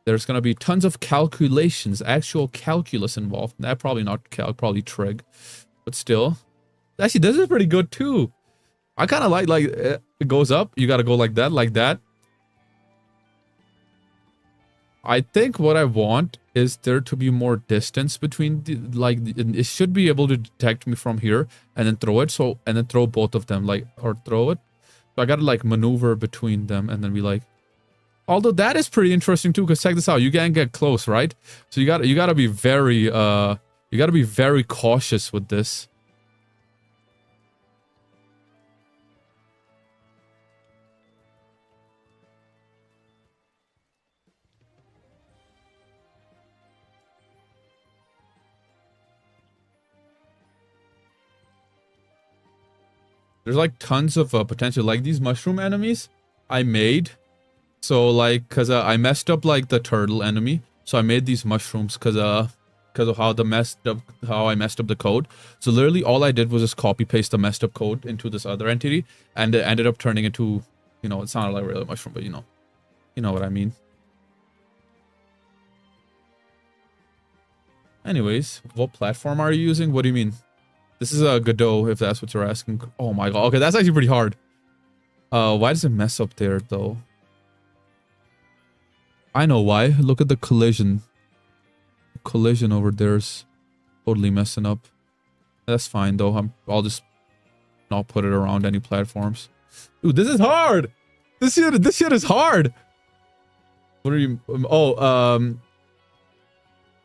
There's gonna be tons of calculations, actual calculus involved. That probably not probably trig, but still. Actually, this is pretty good too. I kind of like it goes up. You gotta go like that, like that. I think what I want is there to be more distance between the, like, it should be able to detect me from here and then throw it. So, and then throw both of them, like, or throw it. So I gotta like maneuver between them and then be like, although that is pretty interesting too, because check this out, you can't get close, right? So you gotta be very, you gotta be very cautious with this. There's like tons of potential. Like these mushroom enemies I made. So like, cause I messed up like the turtle enemy. So I made these mushrooms cause of how I messed up the code. So literally all I did was just copy paste the messed up code into this other entity, and it ended up turning into, you know, it sounded like a real mushroom, but you know what I mean. Anyways, what platform are you using? What do you mean? This is a Godot, if that's what you're asking. Oh my god. Okay, that's actually pretty hard. Why does it mess up there, though? I know why. Look at the collision. Collision over there's totally messing up. That's fine, though. I'll just not put it around any platforms. Dude, this is hard! This shit is hard! What are you... Oh,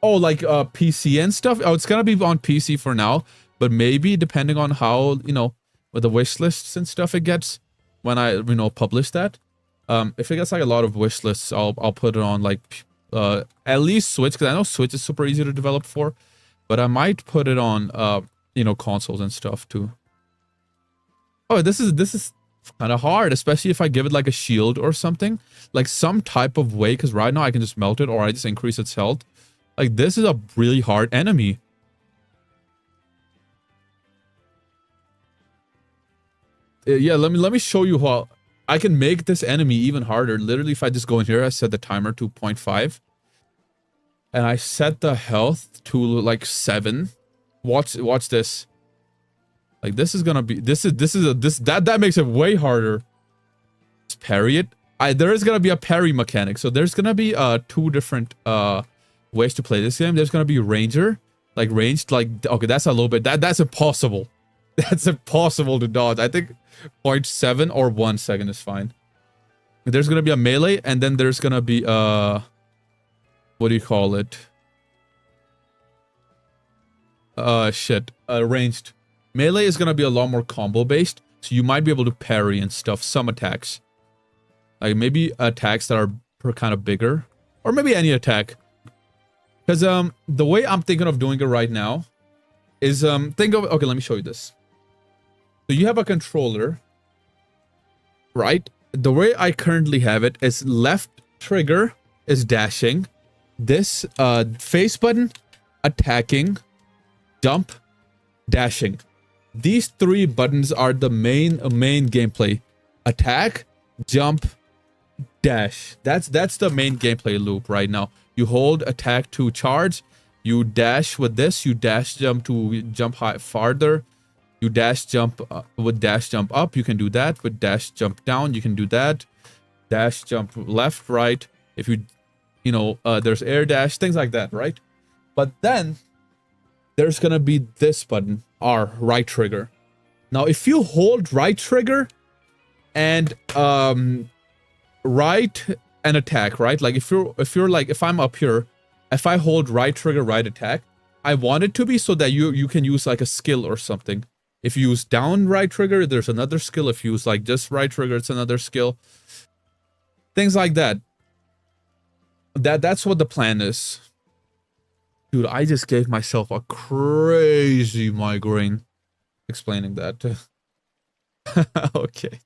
like, PC and stuff? Oh, it's gonna be on PC for now. But maybe depending on how, you know, with the wish lists and stuff it gets when I, you know, publish that. If it gets like a lot of wish lists, I'll put it on like at least Switch, because I know Switch is super easy to develop for. But I might put it on you know, consoles and stuff too. Oh, this is kind of hard, especially if I give it like a shield or something, like some type of way, because right now I can just melt it or I just increase its health. Like this is a really hard enemy. Yeah, let me show you how I can make this enemy even harder. Literally, if I just go in here, I set the timer to 0.5. And I set the health to like 7. Watch this. Like this is gonna be that makes it way harder. Just parry it. There is gonna be a parry mechanic. So there's gonna be 2 different ways to play this game. There's gonna be ranger, like ranged, like okay, that's a little bit that's impossible. That's impossible to dodge. I think 0.7 or 1 second is fine. There's gonna be a melee, and then there's gonna be what do you call it? Ranged. Melee is gonna be a lot more combo based, so you might be able to parry and stuff some attacks. Like maybe attacks that are kind of bigger, or maybe any attack. Because the way I'm thinking of doing it right now is think of, okay, let me show you this. So you have a controller, right? The way I currently have it is left trigger is dashing, this face button attacking, jump, dashing. These 3 buttons are the main gameplay. Attack, jump, dash. That's the main gameplay loop right now. You hold attack to charge, you dash with this, you dash jump to jump high farther. You dash jump with dash jump up, you can do that. With dash jump down, you can do that. Dash jump left, right. If you know, there's air dash, things like that, right? But then there's gonna be this button, R, right trigger. Now, if you hold right trigger and right and attack, right? Like if you're like, if I'm up here, if I hold right trigger, right attack, I want it to be so that you can use like a skill or something. If you use down right trigger, there's another skill. If you use like just right trigger, it's another skill. Things like that. That's what the plan is. Dude, I just gave myself a crazy migraine explaining that. Okay.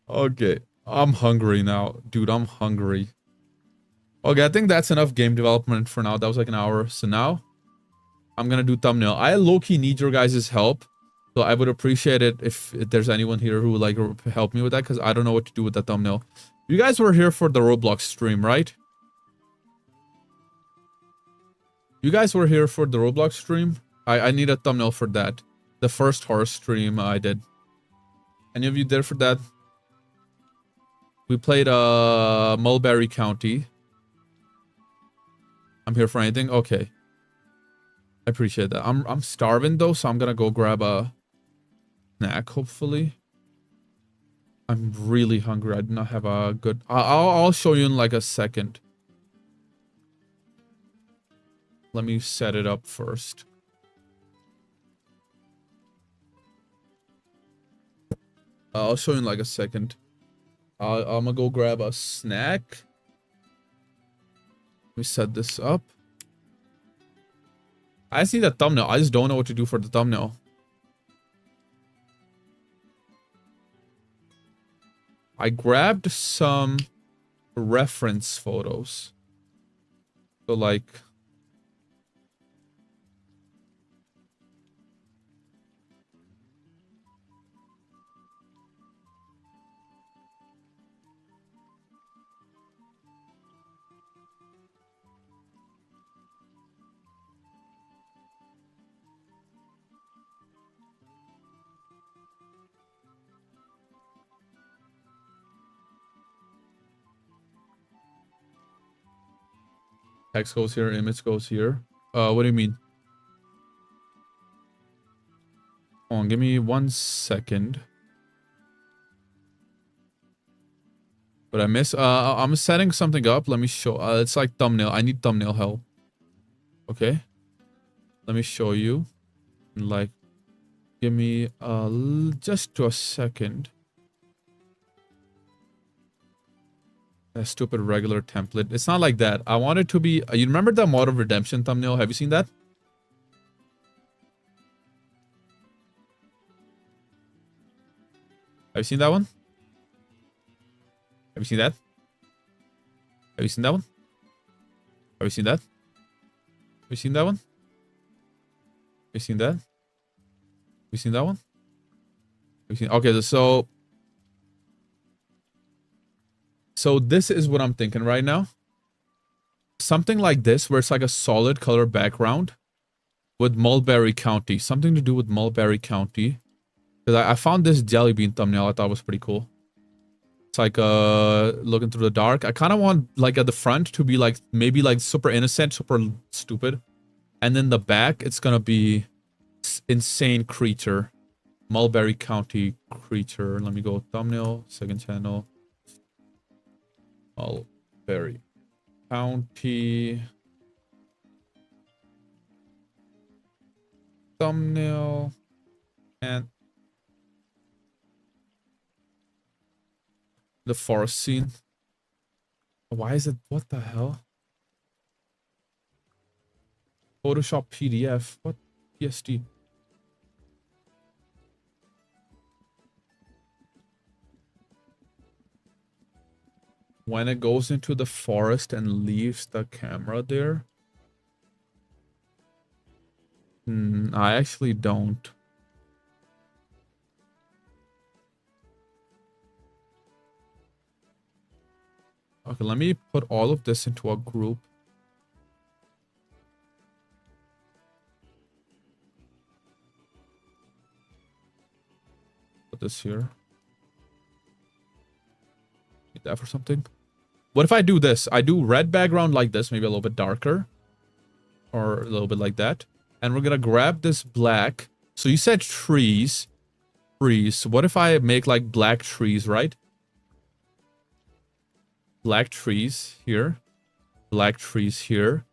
Okay. I'm hungry now. Dude, I'm hungry. Okay, I think that's enough game development for now. That was like an hour. So now I'm gonna do thumbnail. I low-key need your guys' help. So I would appreciate it if there's anyone here who would like help me with that, because I don't know what to do with the thumbnail. You guys were here for the Roblox stream, right? You guys were here for the Roblox stream? I need a thumbnail for that. The first horror stream I did. Any of you there for that? We played Mulberry County. I'm here for anything. Okay. I appreciate that. I'm starving though, so I'm gonna go grab a snack, hopefully. I'm really hungry. I do not have a good... I'll show you in like a second. Let me set it up first. I'll show you in like a second. I'm gonna go grab a snack. Let me set this up. I just need a thumbnail. I just don't know what to do for the thumbnail. I grabbed some reference photos. So like... Text goes here, image goes here. What do you mean? Hold on, give me 1 second. But I miss. I'm setting something up. Let me show. It's like thumbnail. I need thumbnail help. Okay. Let me show you. Like, give me just a second. A stupid regular template. It's not like that. I want it to be... you remember the Mod of Redemption thumbnail? Have you seen that? Have you seen that one? Have you seen that? Have you seen that one? Have you seen that? Have you seen that one? Have you seen that? Have you seen that one? Have you seen... Okay, so this is what I'm thinking right now. Something like this, where it's like a solid color background with Mulberry County. Something to do with Mulberry County. Because I found this jelly bean thumbnail I thought was pretty cool. It's like looking through the dark. I kind of want like at the front to be like maybe like super innocent, super stupid. And then the back, it's gonna be insane creature. Mulberry County creature. Let me go thumbnail, second channel. Mulberry County thumbnail and the forest scene. Why is it? What the hell? Photoshop PDF. What? PSD. When it goes into the forest and leaves the camera there. I actually don't. Okay, let me put all of this into a group. Put this here. Need that for something. What if I do this? I do red background like this, maybe a little bit darker. Or a little bit like that. And we're gonna grab this black. So you said trees. Trees. So what if I make like black trees, right? Black trees here. Black trees here.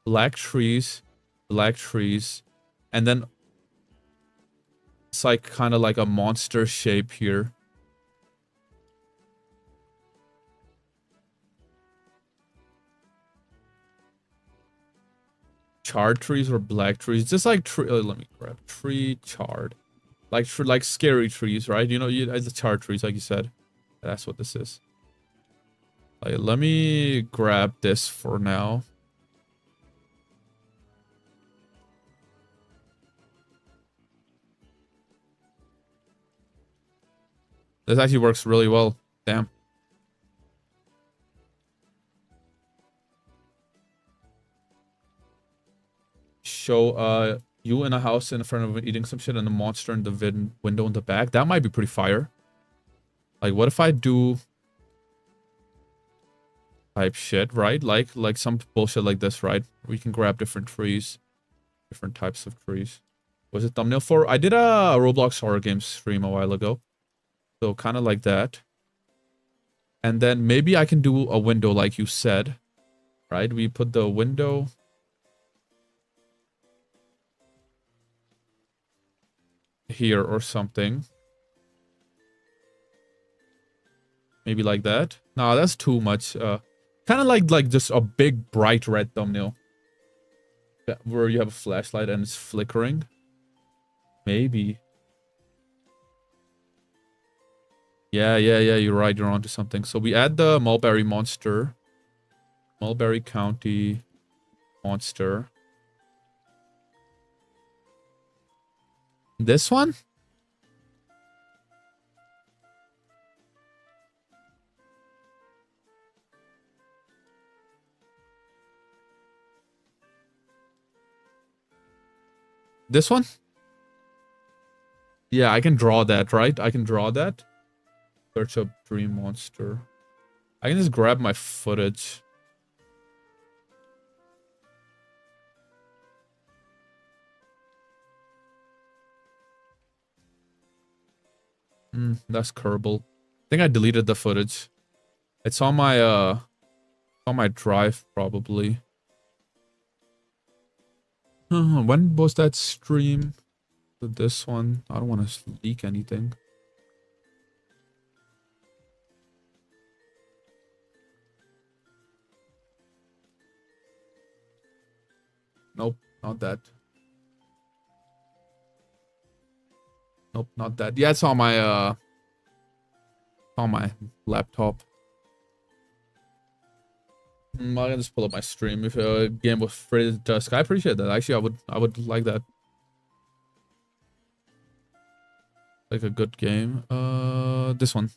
Black trees. Black trees. And then it's like kind of like a monster shape here. Charred trees or black trees? Just like tree. Let me grab tree charred. Like scary trees, right? You know, the charred trees, like you said. That's what this is. Like, let me grab this for now. This actually works really well. Damn. Show you in a house in front of eating some shit and the monster in the window in the back. That might be pretty fire. Like, what if I do type shit, right? Like some bullshit like this, right? We can grab different trees, different types of trees. Was it thumbnail for? I did a Roblox horror game stream a while ago. So kind of like that. And then maybe I can do a window like you said, right? We put the window here or something. Maybe like that. No, that's too much. Kind of like just a big bright red thumbnail. Where you have a flashlight and it's flickering. Maybe. Yeah, you're right. You're onto something. So we add the Mulberry monster. Mulberry County monster. This one? This one? Yeah, I can draw that, right? I can draw that. Search up Dream Monster. I can just grab my footage. That's Kerbal. I think I deleted the footage. It's on my drive probably. When was that stream? This one. I don't want to leak anything. Nope, not that. Nope, not that. Yeah, it's on my laptop. I can just pull up my stream if a game was free to dusk. I appreciate that. Actually, I would like that. Like a good game. This one.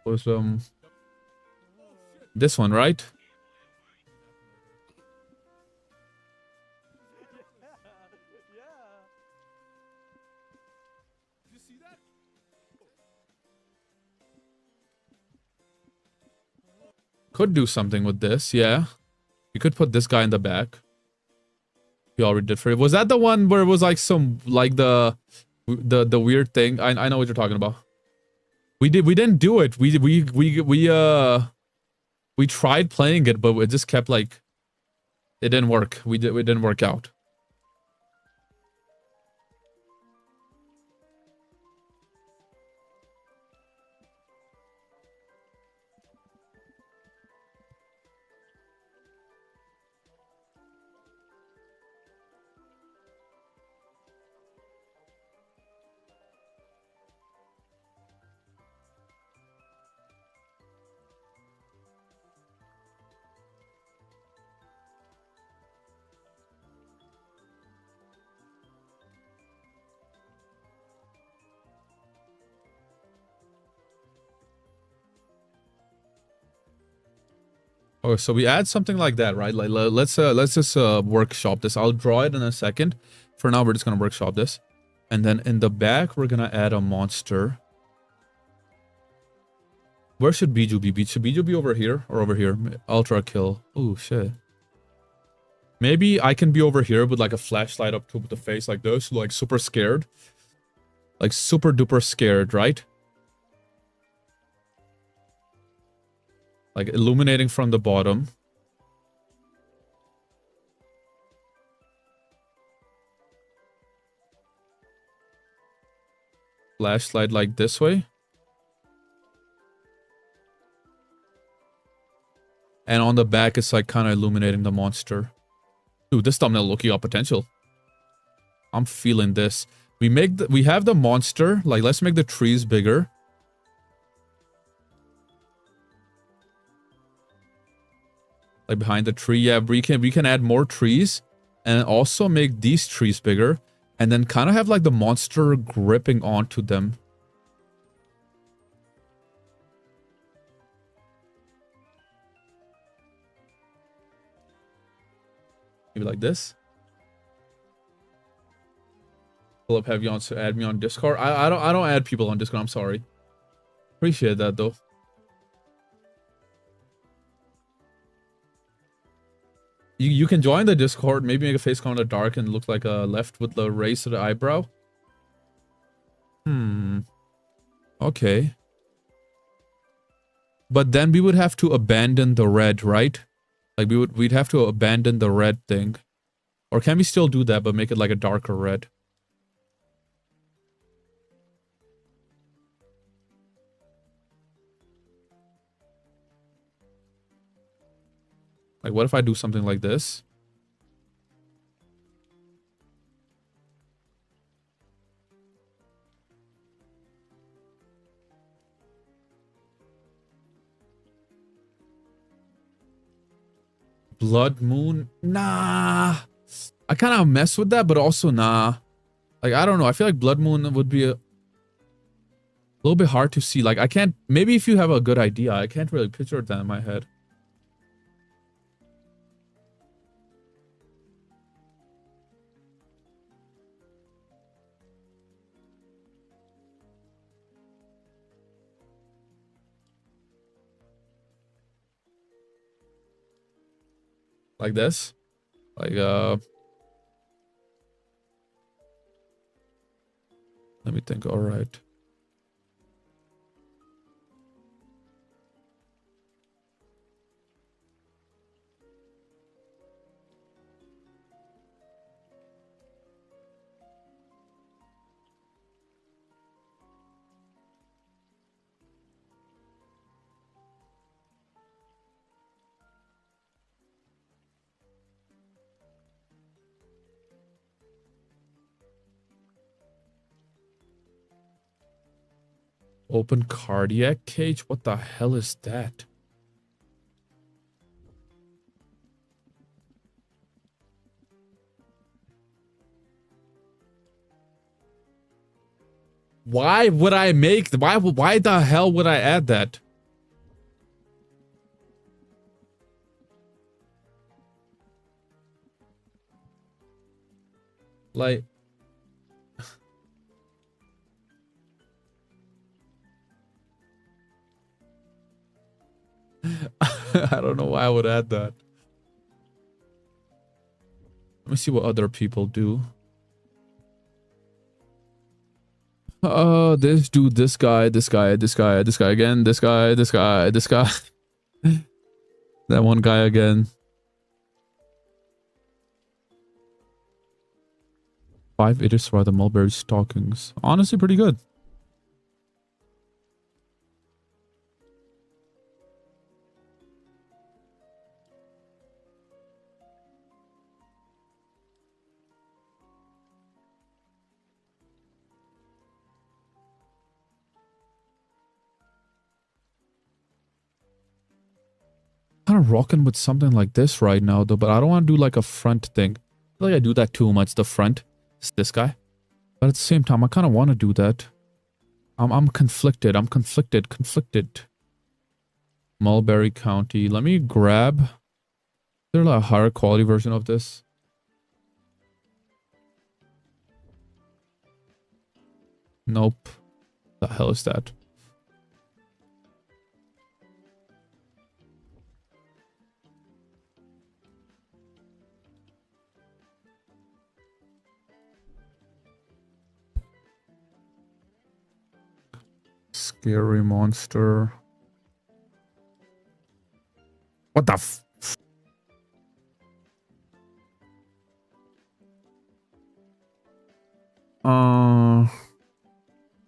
Was this one, right? Could do something with this, yeah. You could put this guy in the back. You already did for it. Was that the one where it was like some like the weird thing? I know what you're talking about. We didn't do it. We tried playing it, but it just kept like it didn't work. We didn't work out. Oh, so we add something like that, right? Like let's just workshop this. I'll draw it in a second. For now, we're just gonna workshop this, and then in the back, we're gonna add a monster. Where should Bijou be? Should Bijou be over here or over here? Ultra kill. Oh shit. Maybe I can be over here with like a flashlight up to the face like this, like super scared, like super duper scared, right? Like illuminating from the bottom. Flashlight like this way. And on the back, it's like kind of illuminating the monster. Dude, this thumbnail looking up potential. I'm feeling this. We have the monster. Like, let's make the trees bigger. Like behind the tree, yeah, we can add more trees and also make these trees bigger and then kind of have like the monster gripping onto them. Maybe like this. Philip, have you on to add me on Discord? I don't add people on Discord. I'm sorry. Appreciate that though. You can join the Discord. Maybe make a face kind of dark and look like a left with the raise to the eyebrow. Okay. But then we would have to abandon the red, right? Like we'd have to abandon the red thing. Or can we still do that but make it like a darker red? Like what if I do something like this? Blood Moon? Nah. I kind of mess with that, but also nah. Like, I don't know. I feel like Blood Moon would be a little bit hard to see. Like, I can't... Maybe if you have a good idea, I can't really picture that in my head. Like this. Like, let me think. All right. Open cardiac cage? What the hell is that? Why would I make... Why the hell would I add that? Like... I don't know why I would add that. Let me see what other people do. This dude, this guy, this guy, this guy, this guy again, this guy, this guy, this guy. That one guy again. 5 edits for the mulberry stockings. Honestly, pretty good. Kind of rocking with something like this right now though, but I don't want to do like a front thing. I feel like I do that too much, the front. It's this guy. But at the same time, I kind of want to do that. I'm conflicted. I'm conflicted. Mulberry County. Let me grab... Is there like a higher quality version of this? Nope. The hell is that? Scary monster. What the f...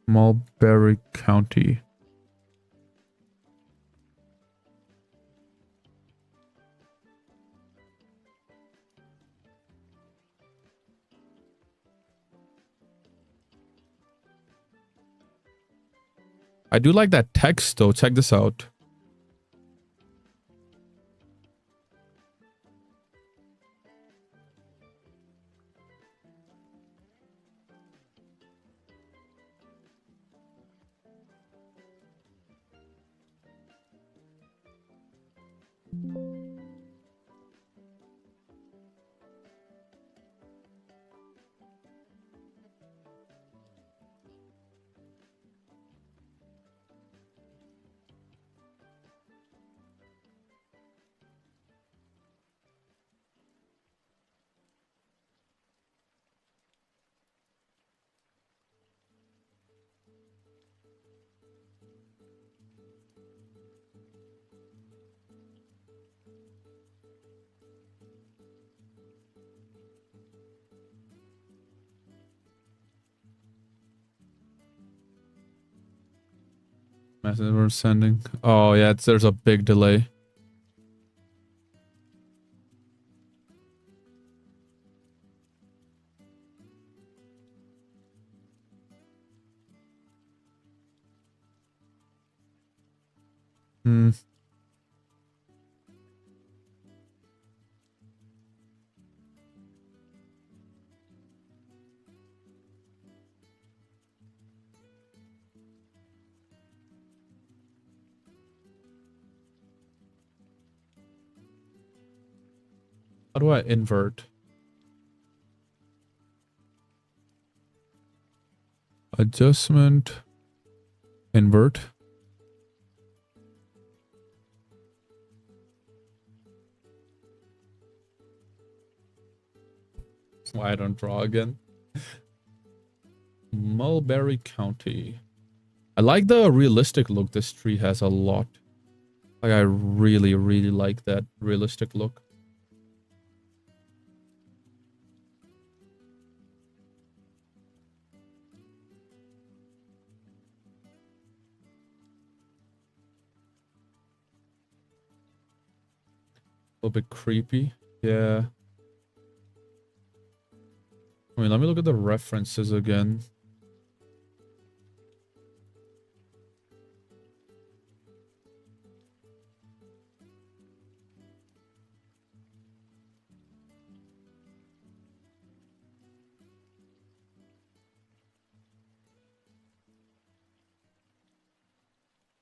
Mulberry County. I do like that text though. Check this out. Message we're sending. Oh yeah, there's a big delay. Hmm. How do I invert? Adjustment. Invert. Why I don't draw again? Mulberry County. I like the realistic look this tree has a lot. Like I really, really like that realistic look. A little bit creepy. Yeah. I mean, let me look at the references again.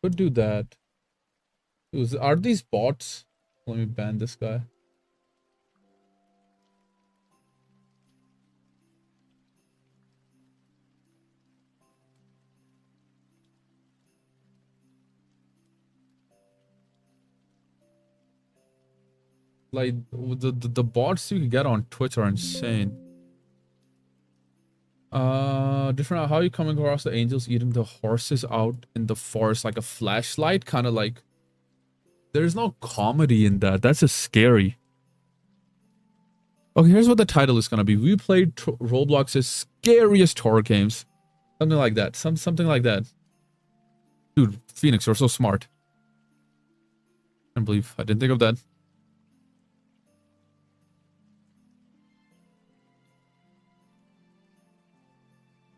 Could do that. Are these bots? Let me ban this guy. Like the bots you can get on Twitch are insane. Different. How are you coming across the angels eating the horses out in the forest like a flashlight? Kind of like. There's no comedy in that. That's just scary. Okay, here's what the title is gonna be. We played Roblox's scariest horror games. Something like that. Something like that. Dude, Phoenix, you're so smart. I can't believe I didn't think of that.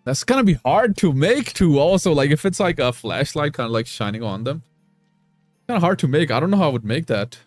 That's gonna be hard to make too. Also, like if it's like a flashlight kind of like shining on them. Kind of hard to make. I don't know how I would make that.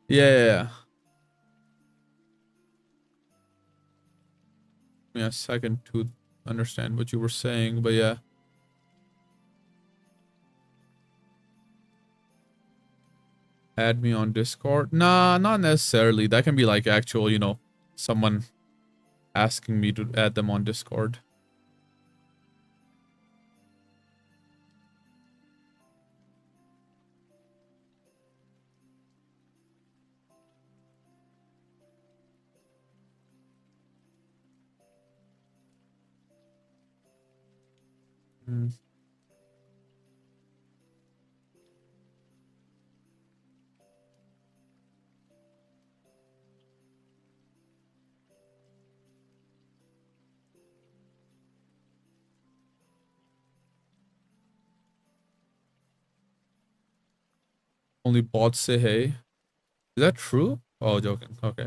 Yeah. Give me a second to understand what you were saying, but yeah. Add me on Discord? Nah, not necessarily. That can be like actual, you know, someone asking me to add them on Discord. Hmm. Only bots say hey. Is that true? Oh, joking. Okay.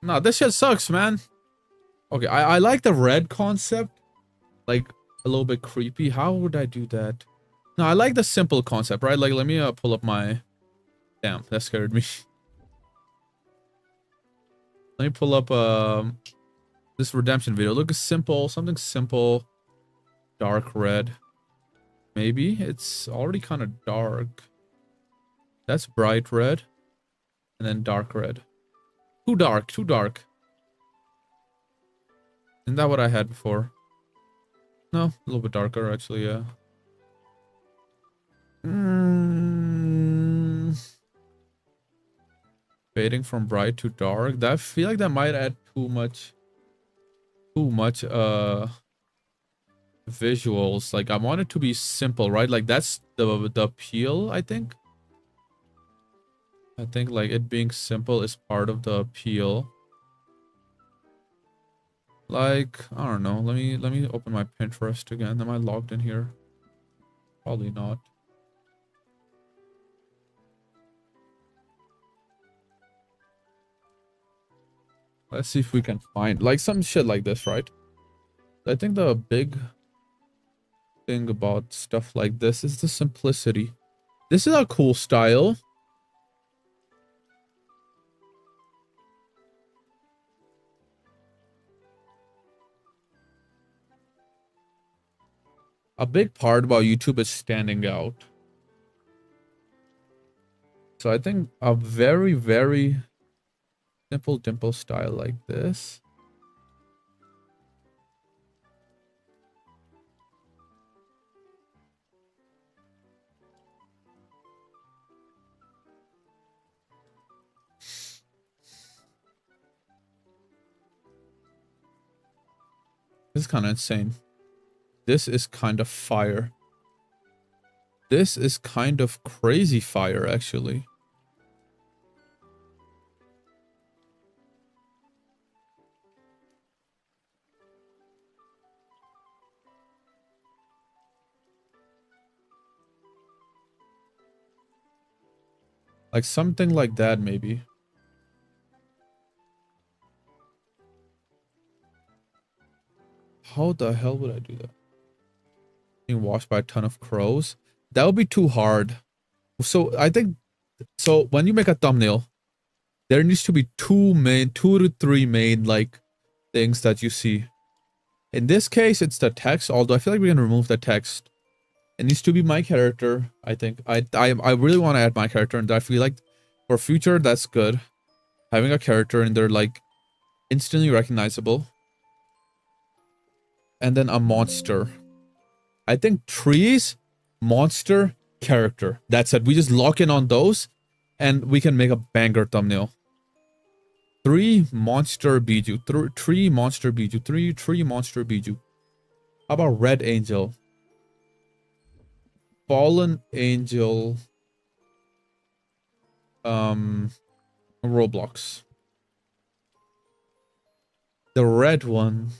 Nah, this shit sucks, man. Okay, I like the red concept. Like, a little bit creepy. How would I do that? No, I like the simple concept, right? Like, let me pull up my... Damn, that scared me. Let me pull up this redemption video. Look, simple, something simple. Dark red. Maybe it's already kind of dark. That's bright red. And then dark red. Too dark, too dark. Isn't that what I had before? No, a little bit darker, actually, yeah. Fading from bright to dark. That, I feel like that might add too much visuals. Like, I want it to be simple, right? Like, that's the appeal, I think. I think like it being simple is part of the appeal. Like, I don't know. Let me open my Pinterest again. Am I logged in here? Probably not. Let's see if we can find like some shit like this, right? I think the big thing about stuff like this is the simplicity. This is a cool style. A big part about YouTube is standing out. So I think a very, very simple dimple style like this. This is kind of insane. This is kind of fire. This is kind of crazy fire, actually. Like something like that, maybe. How the hell would I do that? Being watched by a ton of crows? That would be too hard. So I think, so when you make a thumbnail, there needs to be two to three main like things that you see. In this case, it's the text, although I feel like we can remove the text. It needs to be my character, I think. I really want to add my character, and I feel like for future, that's good. Having a character and they're like instantly recognizable. And then a monster. I think trees, monster, character. That's it. We just lock in on those and we can make a banger thumbnail. 3 monster Biju. 3 monster Biju. 3 monster Biju. How about red angel? Fallen angel. Roblox. The red one.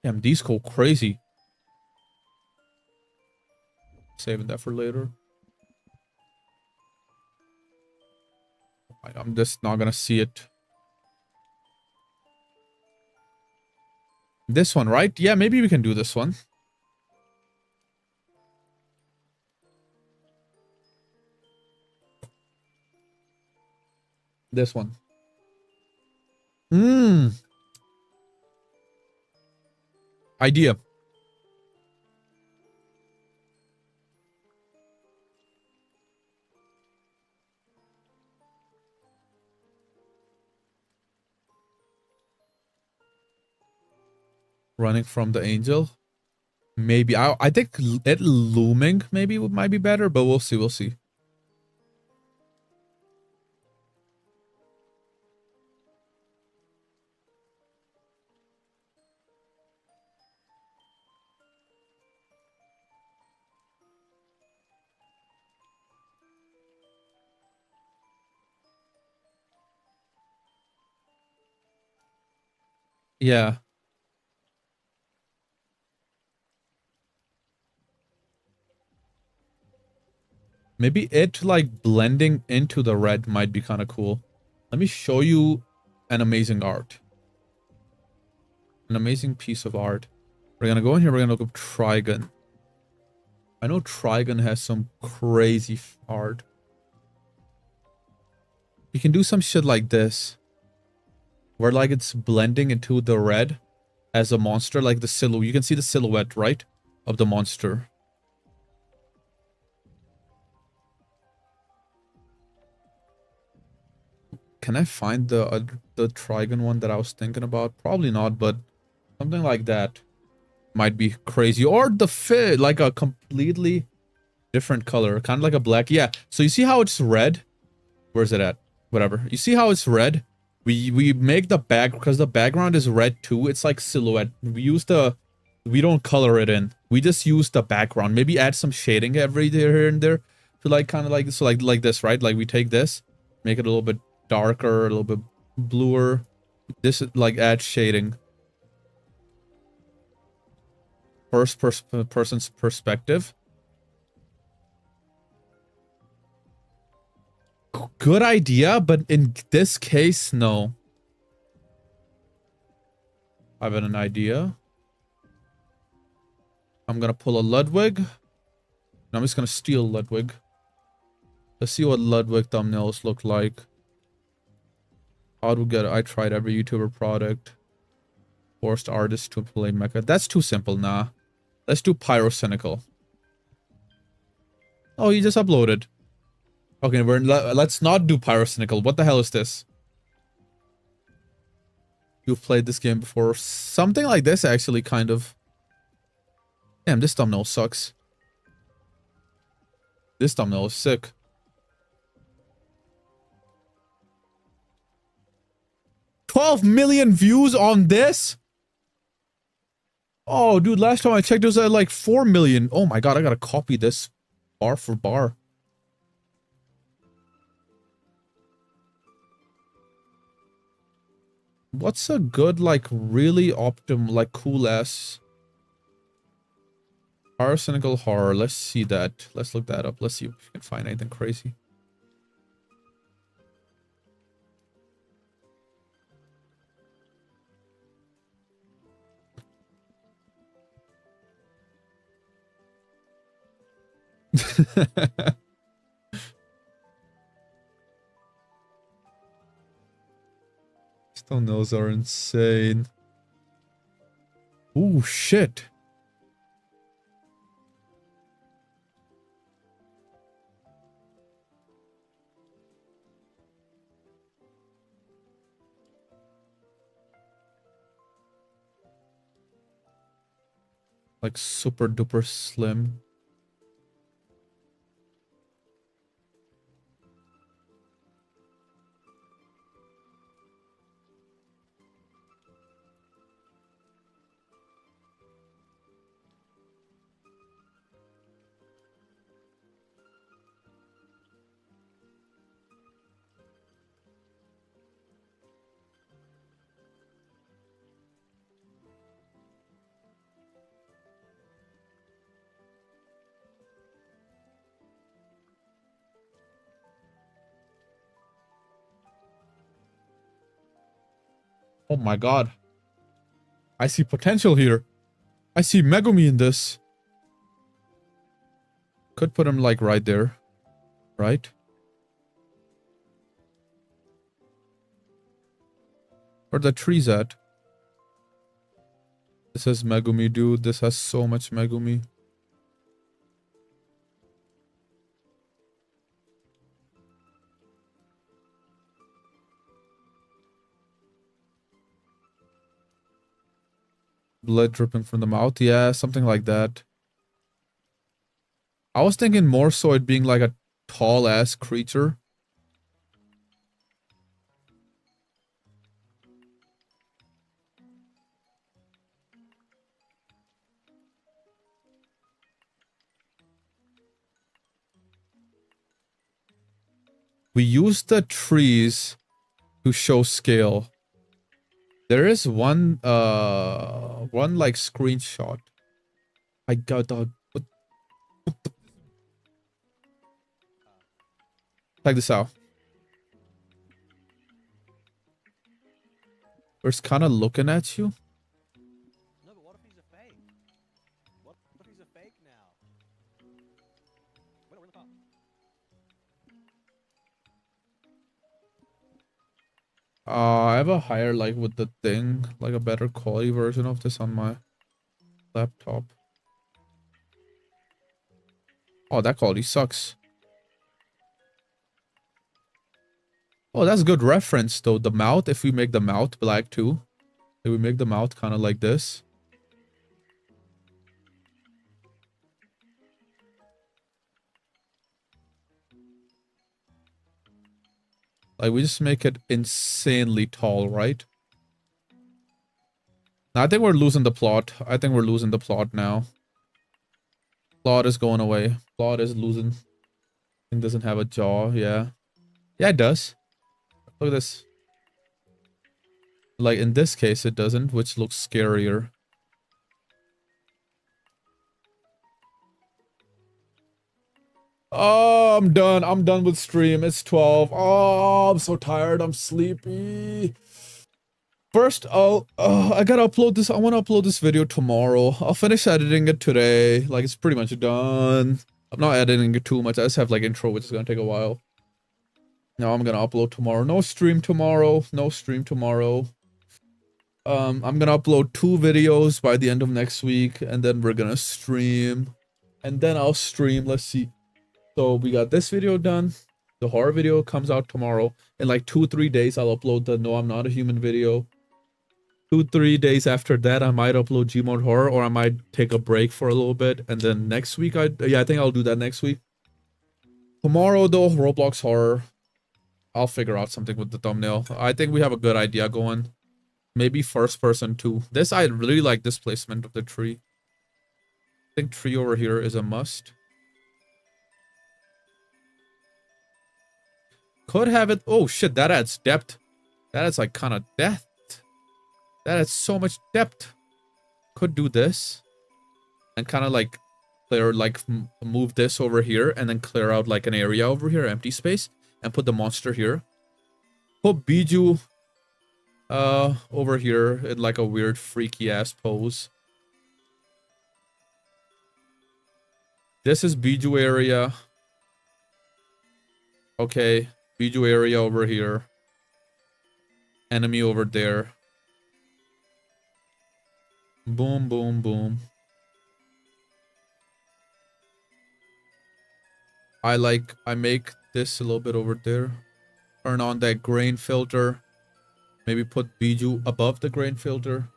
Damn, these go crazy. Saving that for later. I'm just not gonna see it. This one, right? Yeah, maybe we can do this one. This one. Idea. Running from the angel. Maybe. I think it looming maybe might be better, but we'll see. We'll see. Yeah. Maybe it like blending into the red might be kind of cool. Let me show you an amazing art. An amazing piece of art. We're gonna go in here, we're gonna look up Trigun. I know Trigun has some crazy art. You can do some shit like this. Where like it's blending into the red as a monster, like the silhouette. You can see the silhouette, right? Of the monster. Can I find the Trigun one that I was thinking about? Probably not, but something like that might be crazy. Or the fit, like a completely different color, kind of like a black. Yeah, so you see how it's red? Where's it at? Whatever. You see how it's red? We make the back, because the background is red too. It's like silhouette. We don't color it in. We just use the background. Maybe add some shading every here and there to like kind of like, so like this, right? Like we take this, make it a little bit darker, a little bit bluer. This is like add shading. First person's perspective. Good idea, but in this case, no. I have an idea. I'm gonna pull a Ludwig. I'm just gonna steal Ludwig. Let's see what Ludwig thumbnails look like. How to get? I tried every YouTuber product. Forced artists to play mecha. That's too simple, nah. Let's do Pyrocynical. Oh, you just uploaded. Okay, let's not do Pyrocynical. What the hell is this? You've played this game before. Something like this, actually, kind of. Damn, this thumbnail sucks. This thumbnail is sick. $12 million views on this? Oh, dude, last time I checked, it was at like 4 million. Oh my god, I gotta copy this bar for bar. What's a good, like, really like, cool-ass Pyrocynical horror? Let's see that. Let's look that up. Let's see if we can find anything crazy. Thumbnails are insane. Ooh, shit. Like super duper slim. Oh my god. I see potential here. I see Megumi in this. Could put him like right there. Right? Where the trees at? This has Megumi, dude. This has so much Megumi. Blood dripping from the mouth. Yeah, something like that. I was thinking more so it being like a tall-ass creature. We use the trees to show scale. There is one like screenshot. I got the Check this out. We're kind of looking at you. No, but what if he's a fake? What if he's a fake now? Wait, we're in the car. I have a higher, like, with the thing, like a better quality version of this on my laptop. Oh, that quality sucks. Oh, that's good reference, though. The mouth, if we make the mouth black, too. If we make the mouth kind of like this. Like, we just make it insanely tall, right? Now, I think we're losing the plot. I think we're losing the plot now. Plot is going away. Plot is losing. Thing doesn't have a jaw, yeah. Yeah, it does. Look at this. Like, in this case, it doesn't, which looks scarier. Oh, I'm done. I'm done with stream. It's 12. Oh, I'm so tired. I'm sleepy. First, I gotta upload this. I want to upload this video tomorrow. I'll finish editing it today. Like, it's pretty much done. I'm not editing it too much. I just have, like, intro, which is gonna take a while. Now I'm gonna upload tomorrow. No stream tomorrow. No stream tomorrow. I'm gonna upload 2 videos by the end of next week, and then we're gonna stream. And then I'll stream. Let's see. So we got this video done. The horror video comes out tomorrow. In like 2-3 days, I'll upload the No I'm Not a Human video. 2-3 days after that, I might upload Gmod Horror, or I might take a break for a little bit. And then next week, I think I'll do that next week. Tomorrow, though, Roblox Horror. I'll figure out something with the thumbnail. I think we have a good idea going. Maybe first person too. This, I really like this placement of the tree. I think tree over here is a must. Could have it. Oh shit, that adds depth. That adds like kind of depth. That adds so much depth. Could do this. And kind of like clear, like move this over here and then clear out like an area over here, empty space. And put the monster here. Put Bijou over here in like a weird freaky ass pose. This is Bijou area. Okay. Bijou area over here. Enemy over there. Boom, boom, boom. I make this a little bit over there. Turn on that grain filter. Maybe put Bijou above the grain filter.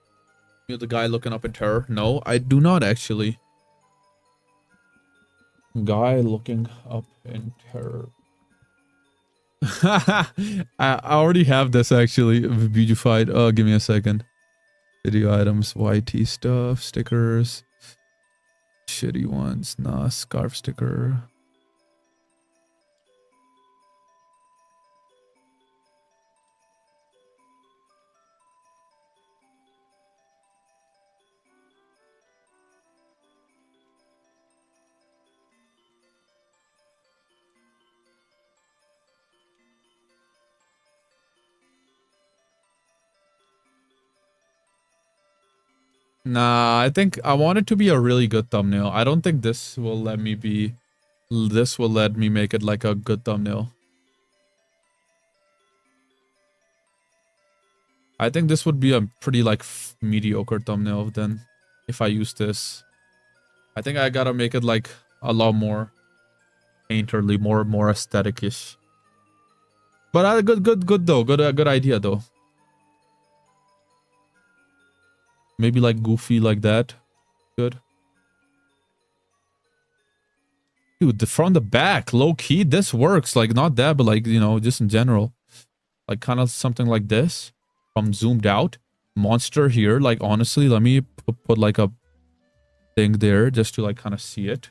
You know, the guy looking up in terror. No, I do not actually. Guy looking up in terror. I already have this actually beautified. Give me a second. Video items, YT stuff, stickers, shitty ones. Nah, scarf sticker. Nah, I think I want it to be a really good thumbnail. I don't think this will let me be... This will let me make it like a good thumbnail. I think this would be a pretty like mediocre thumbnail then if I use this. I think I gotta make it like a lot more painterly, more aesthetic-ish. But good though. Good idea though. Maybe like goofy like that. Good. Dude, from the back, low key, this works. Like not that, but like, you know, just in general. Like kind of something like this. From zoomed out. Monster here. Like honestly, let me put like a thing there just to like kind of see it.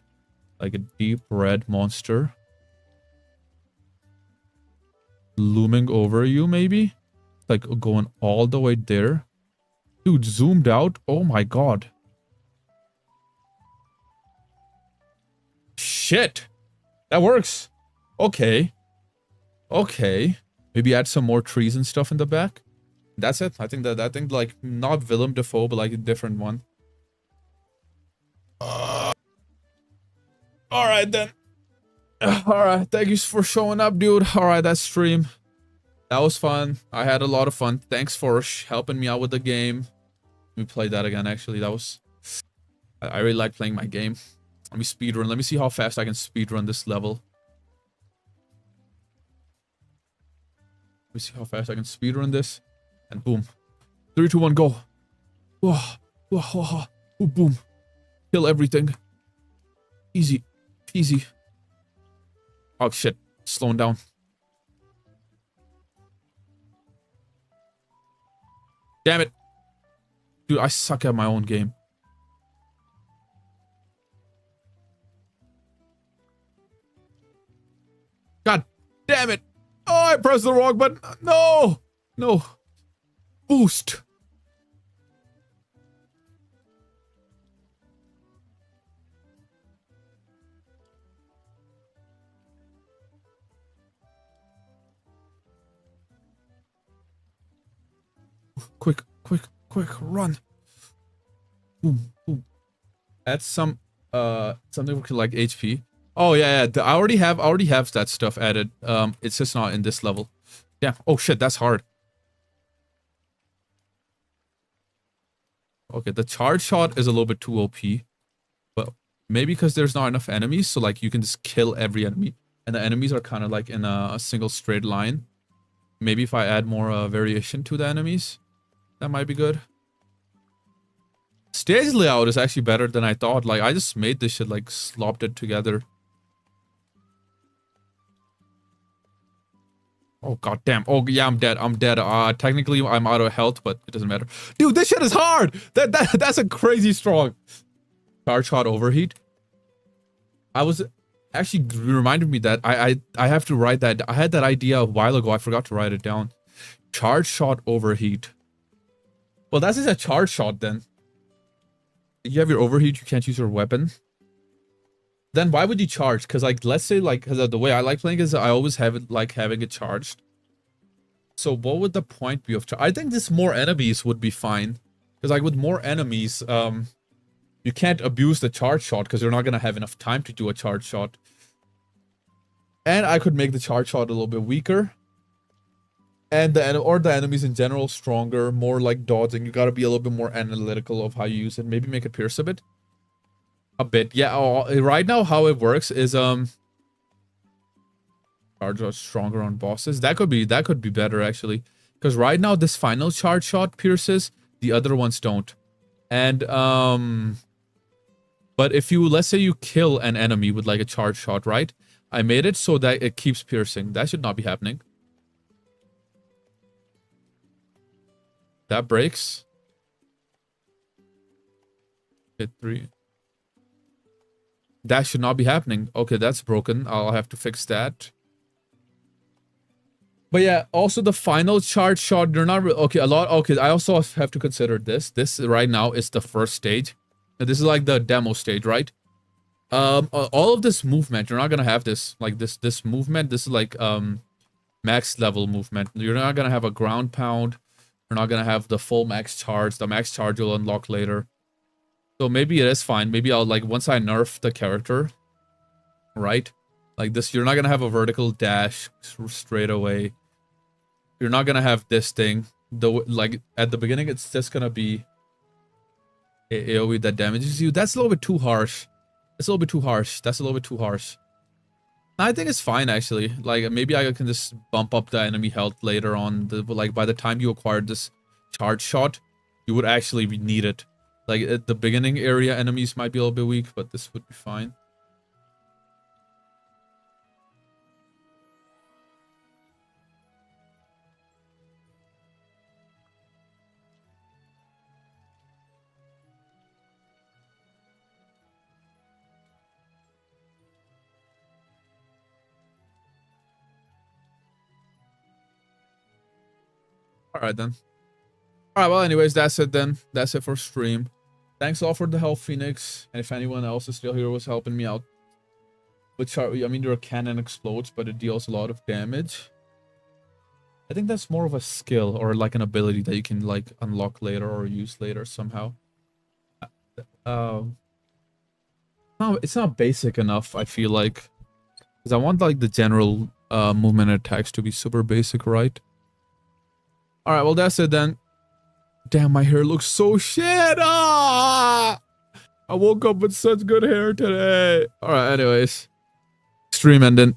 Like a deep red monster. Looming over you maybe. Like going all the way there. Dude, zoomed out. Oh my god. Shit. That works. Okay. Okay. Maybe add some more trees and stuff in the back. That's it. I think like not Willem Dafoe, but like a different one. All right then. All right. Thank you for showing up, dude. All right, that stream. That was fun. I had a lot of fun. Thanks for helping me out with the game. Let me play that again. Actually, that was. I really like playing my game. Let me speedrun. Let me see how fast I can speedrun this level. Let me see how fast I can speedrun this. And boom. 3, 2, 1, go. Whoa. Whoa, whoa, whoa. Ooh, boom. Kill everything. Easy. Easy. Oh, shit. Slowing down. Damn it. Dude, I suck at my own game. God damn it. Oh, I pressed the wrong button. No. No. Boost. Quick, quick, quick, run. Boom, boom. Add some something for like HP. Oh yeah, yeah. I already have that stuff added. It's just not in this level. Yeah. Oh shit, that's hard. Okay, the charge shot is a little bit too OP. But maybe because there's not enough enemies, so like you can just kill every enemy. And the enemies are kind of like in a single straight line. Maybe if I add more variation to the enemies, that might be good. Stage layout is actually better than I thought. Like, I just made this shit, like, slopped it together. Oh, goddamn. Oh, yeah, I'm dead. I'm dead. Technically, I'm out of health, but it doesn't matter. Dude, this shit is hard! That's a crazy strong. Charge shot overheat. I was... Actually, reminded me that I have to write that. I had that idea a while ago. I forgot to write it down. Charge shot overheat. Well, that's just a charge shot, then. You have your overheat, you can't use your weapon. Then why would you charge? Because like, let's say like, because the way I like playing is I always have it like having it charged. So what would the point be of charge? I think this more enemies would be fine. Because like with more enemies, you can't abuse the charge shot because you're not going to have enough time to do a charge shot. And I could make the charge shot a little bit weaker. And the enemies in general stronger, more like dodging. You gotta be a little bit more analytical of how you use it. Maybe make it pierce a bit. A bit, yeah. Right now, how it works is charge shot stronger on bosses. That could be better actually, because right now this final charge shot pierces, the other ones don't. And but if you, let's say you kill an enemy with like a charge shot, right? I made it so that it keeps piercing. That should not be happening. That breaks. Hit 3. That should not be happening. Okay, that's broken. I'll have to fix that. But yeah, also the final charge shot, you're not okay, I also have to consider this. This right now is the first stage. This is like the demo stage, right? All of this movement, you're not gonna have this. Like this movement, this is like max level movement. You're not gonna have a ground pound. We're not gonna have the full max charge. The max charge will unlock later. So maybe it is fine. Maybe I'll like, once I nerf the character, right? Like this, you're not gonna have a vertical dash straight away. You're not gonna have this thing. Like at the beginning, it's just gonna be AoE that damages you. That's a little bit too harsh. It's a little bit too harsh. That's a little bit too harsh. I think it's fine actually. Like maybe I can just bump up the enemy health later on. Like by the time you acquired this charge shot, you would actually need it. Like at the beginning area, enemies might be a little bit weak, but this would be fine. Alright then. Alright, well anyways, that's it then. That's it for stream. Thanks all for the help, Phoenix. And if anyone else is still here was helping me out. Which are, I mean, your cannon explodes, but it deals a lot of damage. I think that's more of a skill or like an ability that you can like unlock later or use later somehow. No, it's not basic enough, I feel like. Because I want like the general movement attacks to be super basic, right? Alright, well that's it then. Damn, my hair looks so shit! Ah! I woke up with such good hair today. Alright, anyways. Stream ending.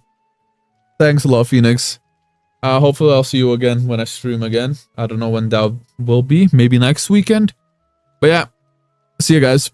Thanks a lot, Phoenix. Hopefully I'll see you again when I stream again. I don't know when that will be. Maybe next weekend. But yeah, see you guys.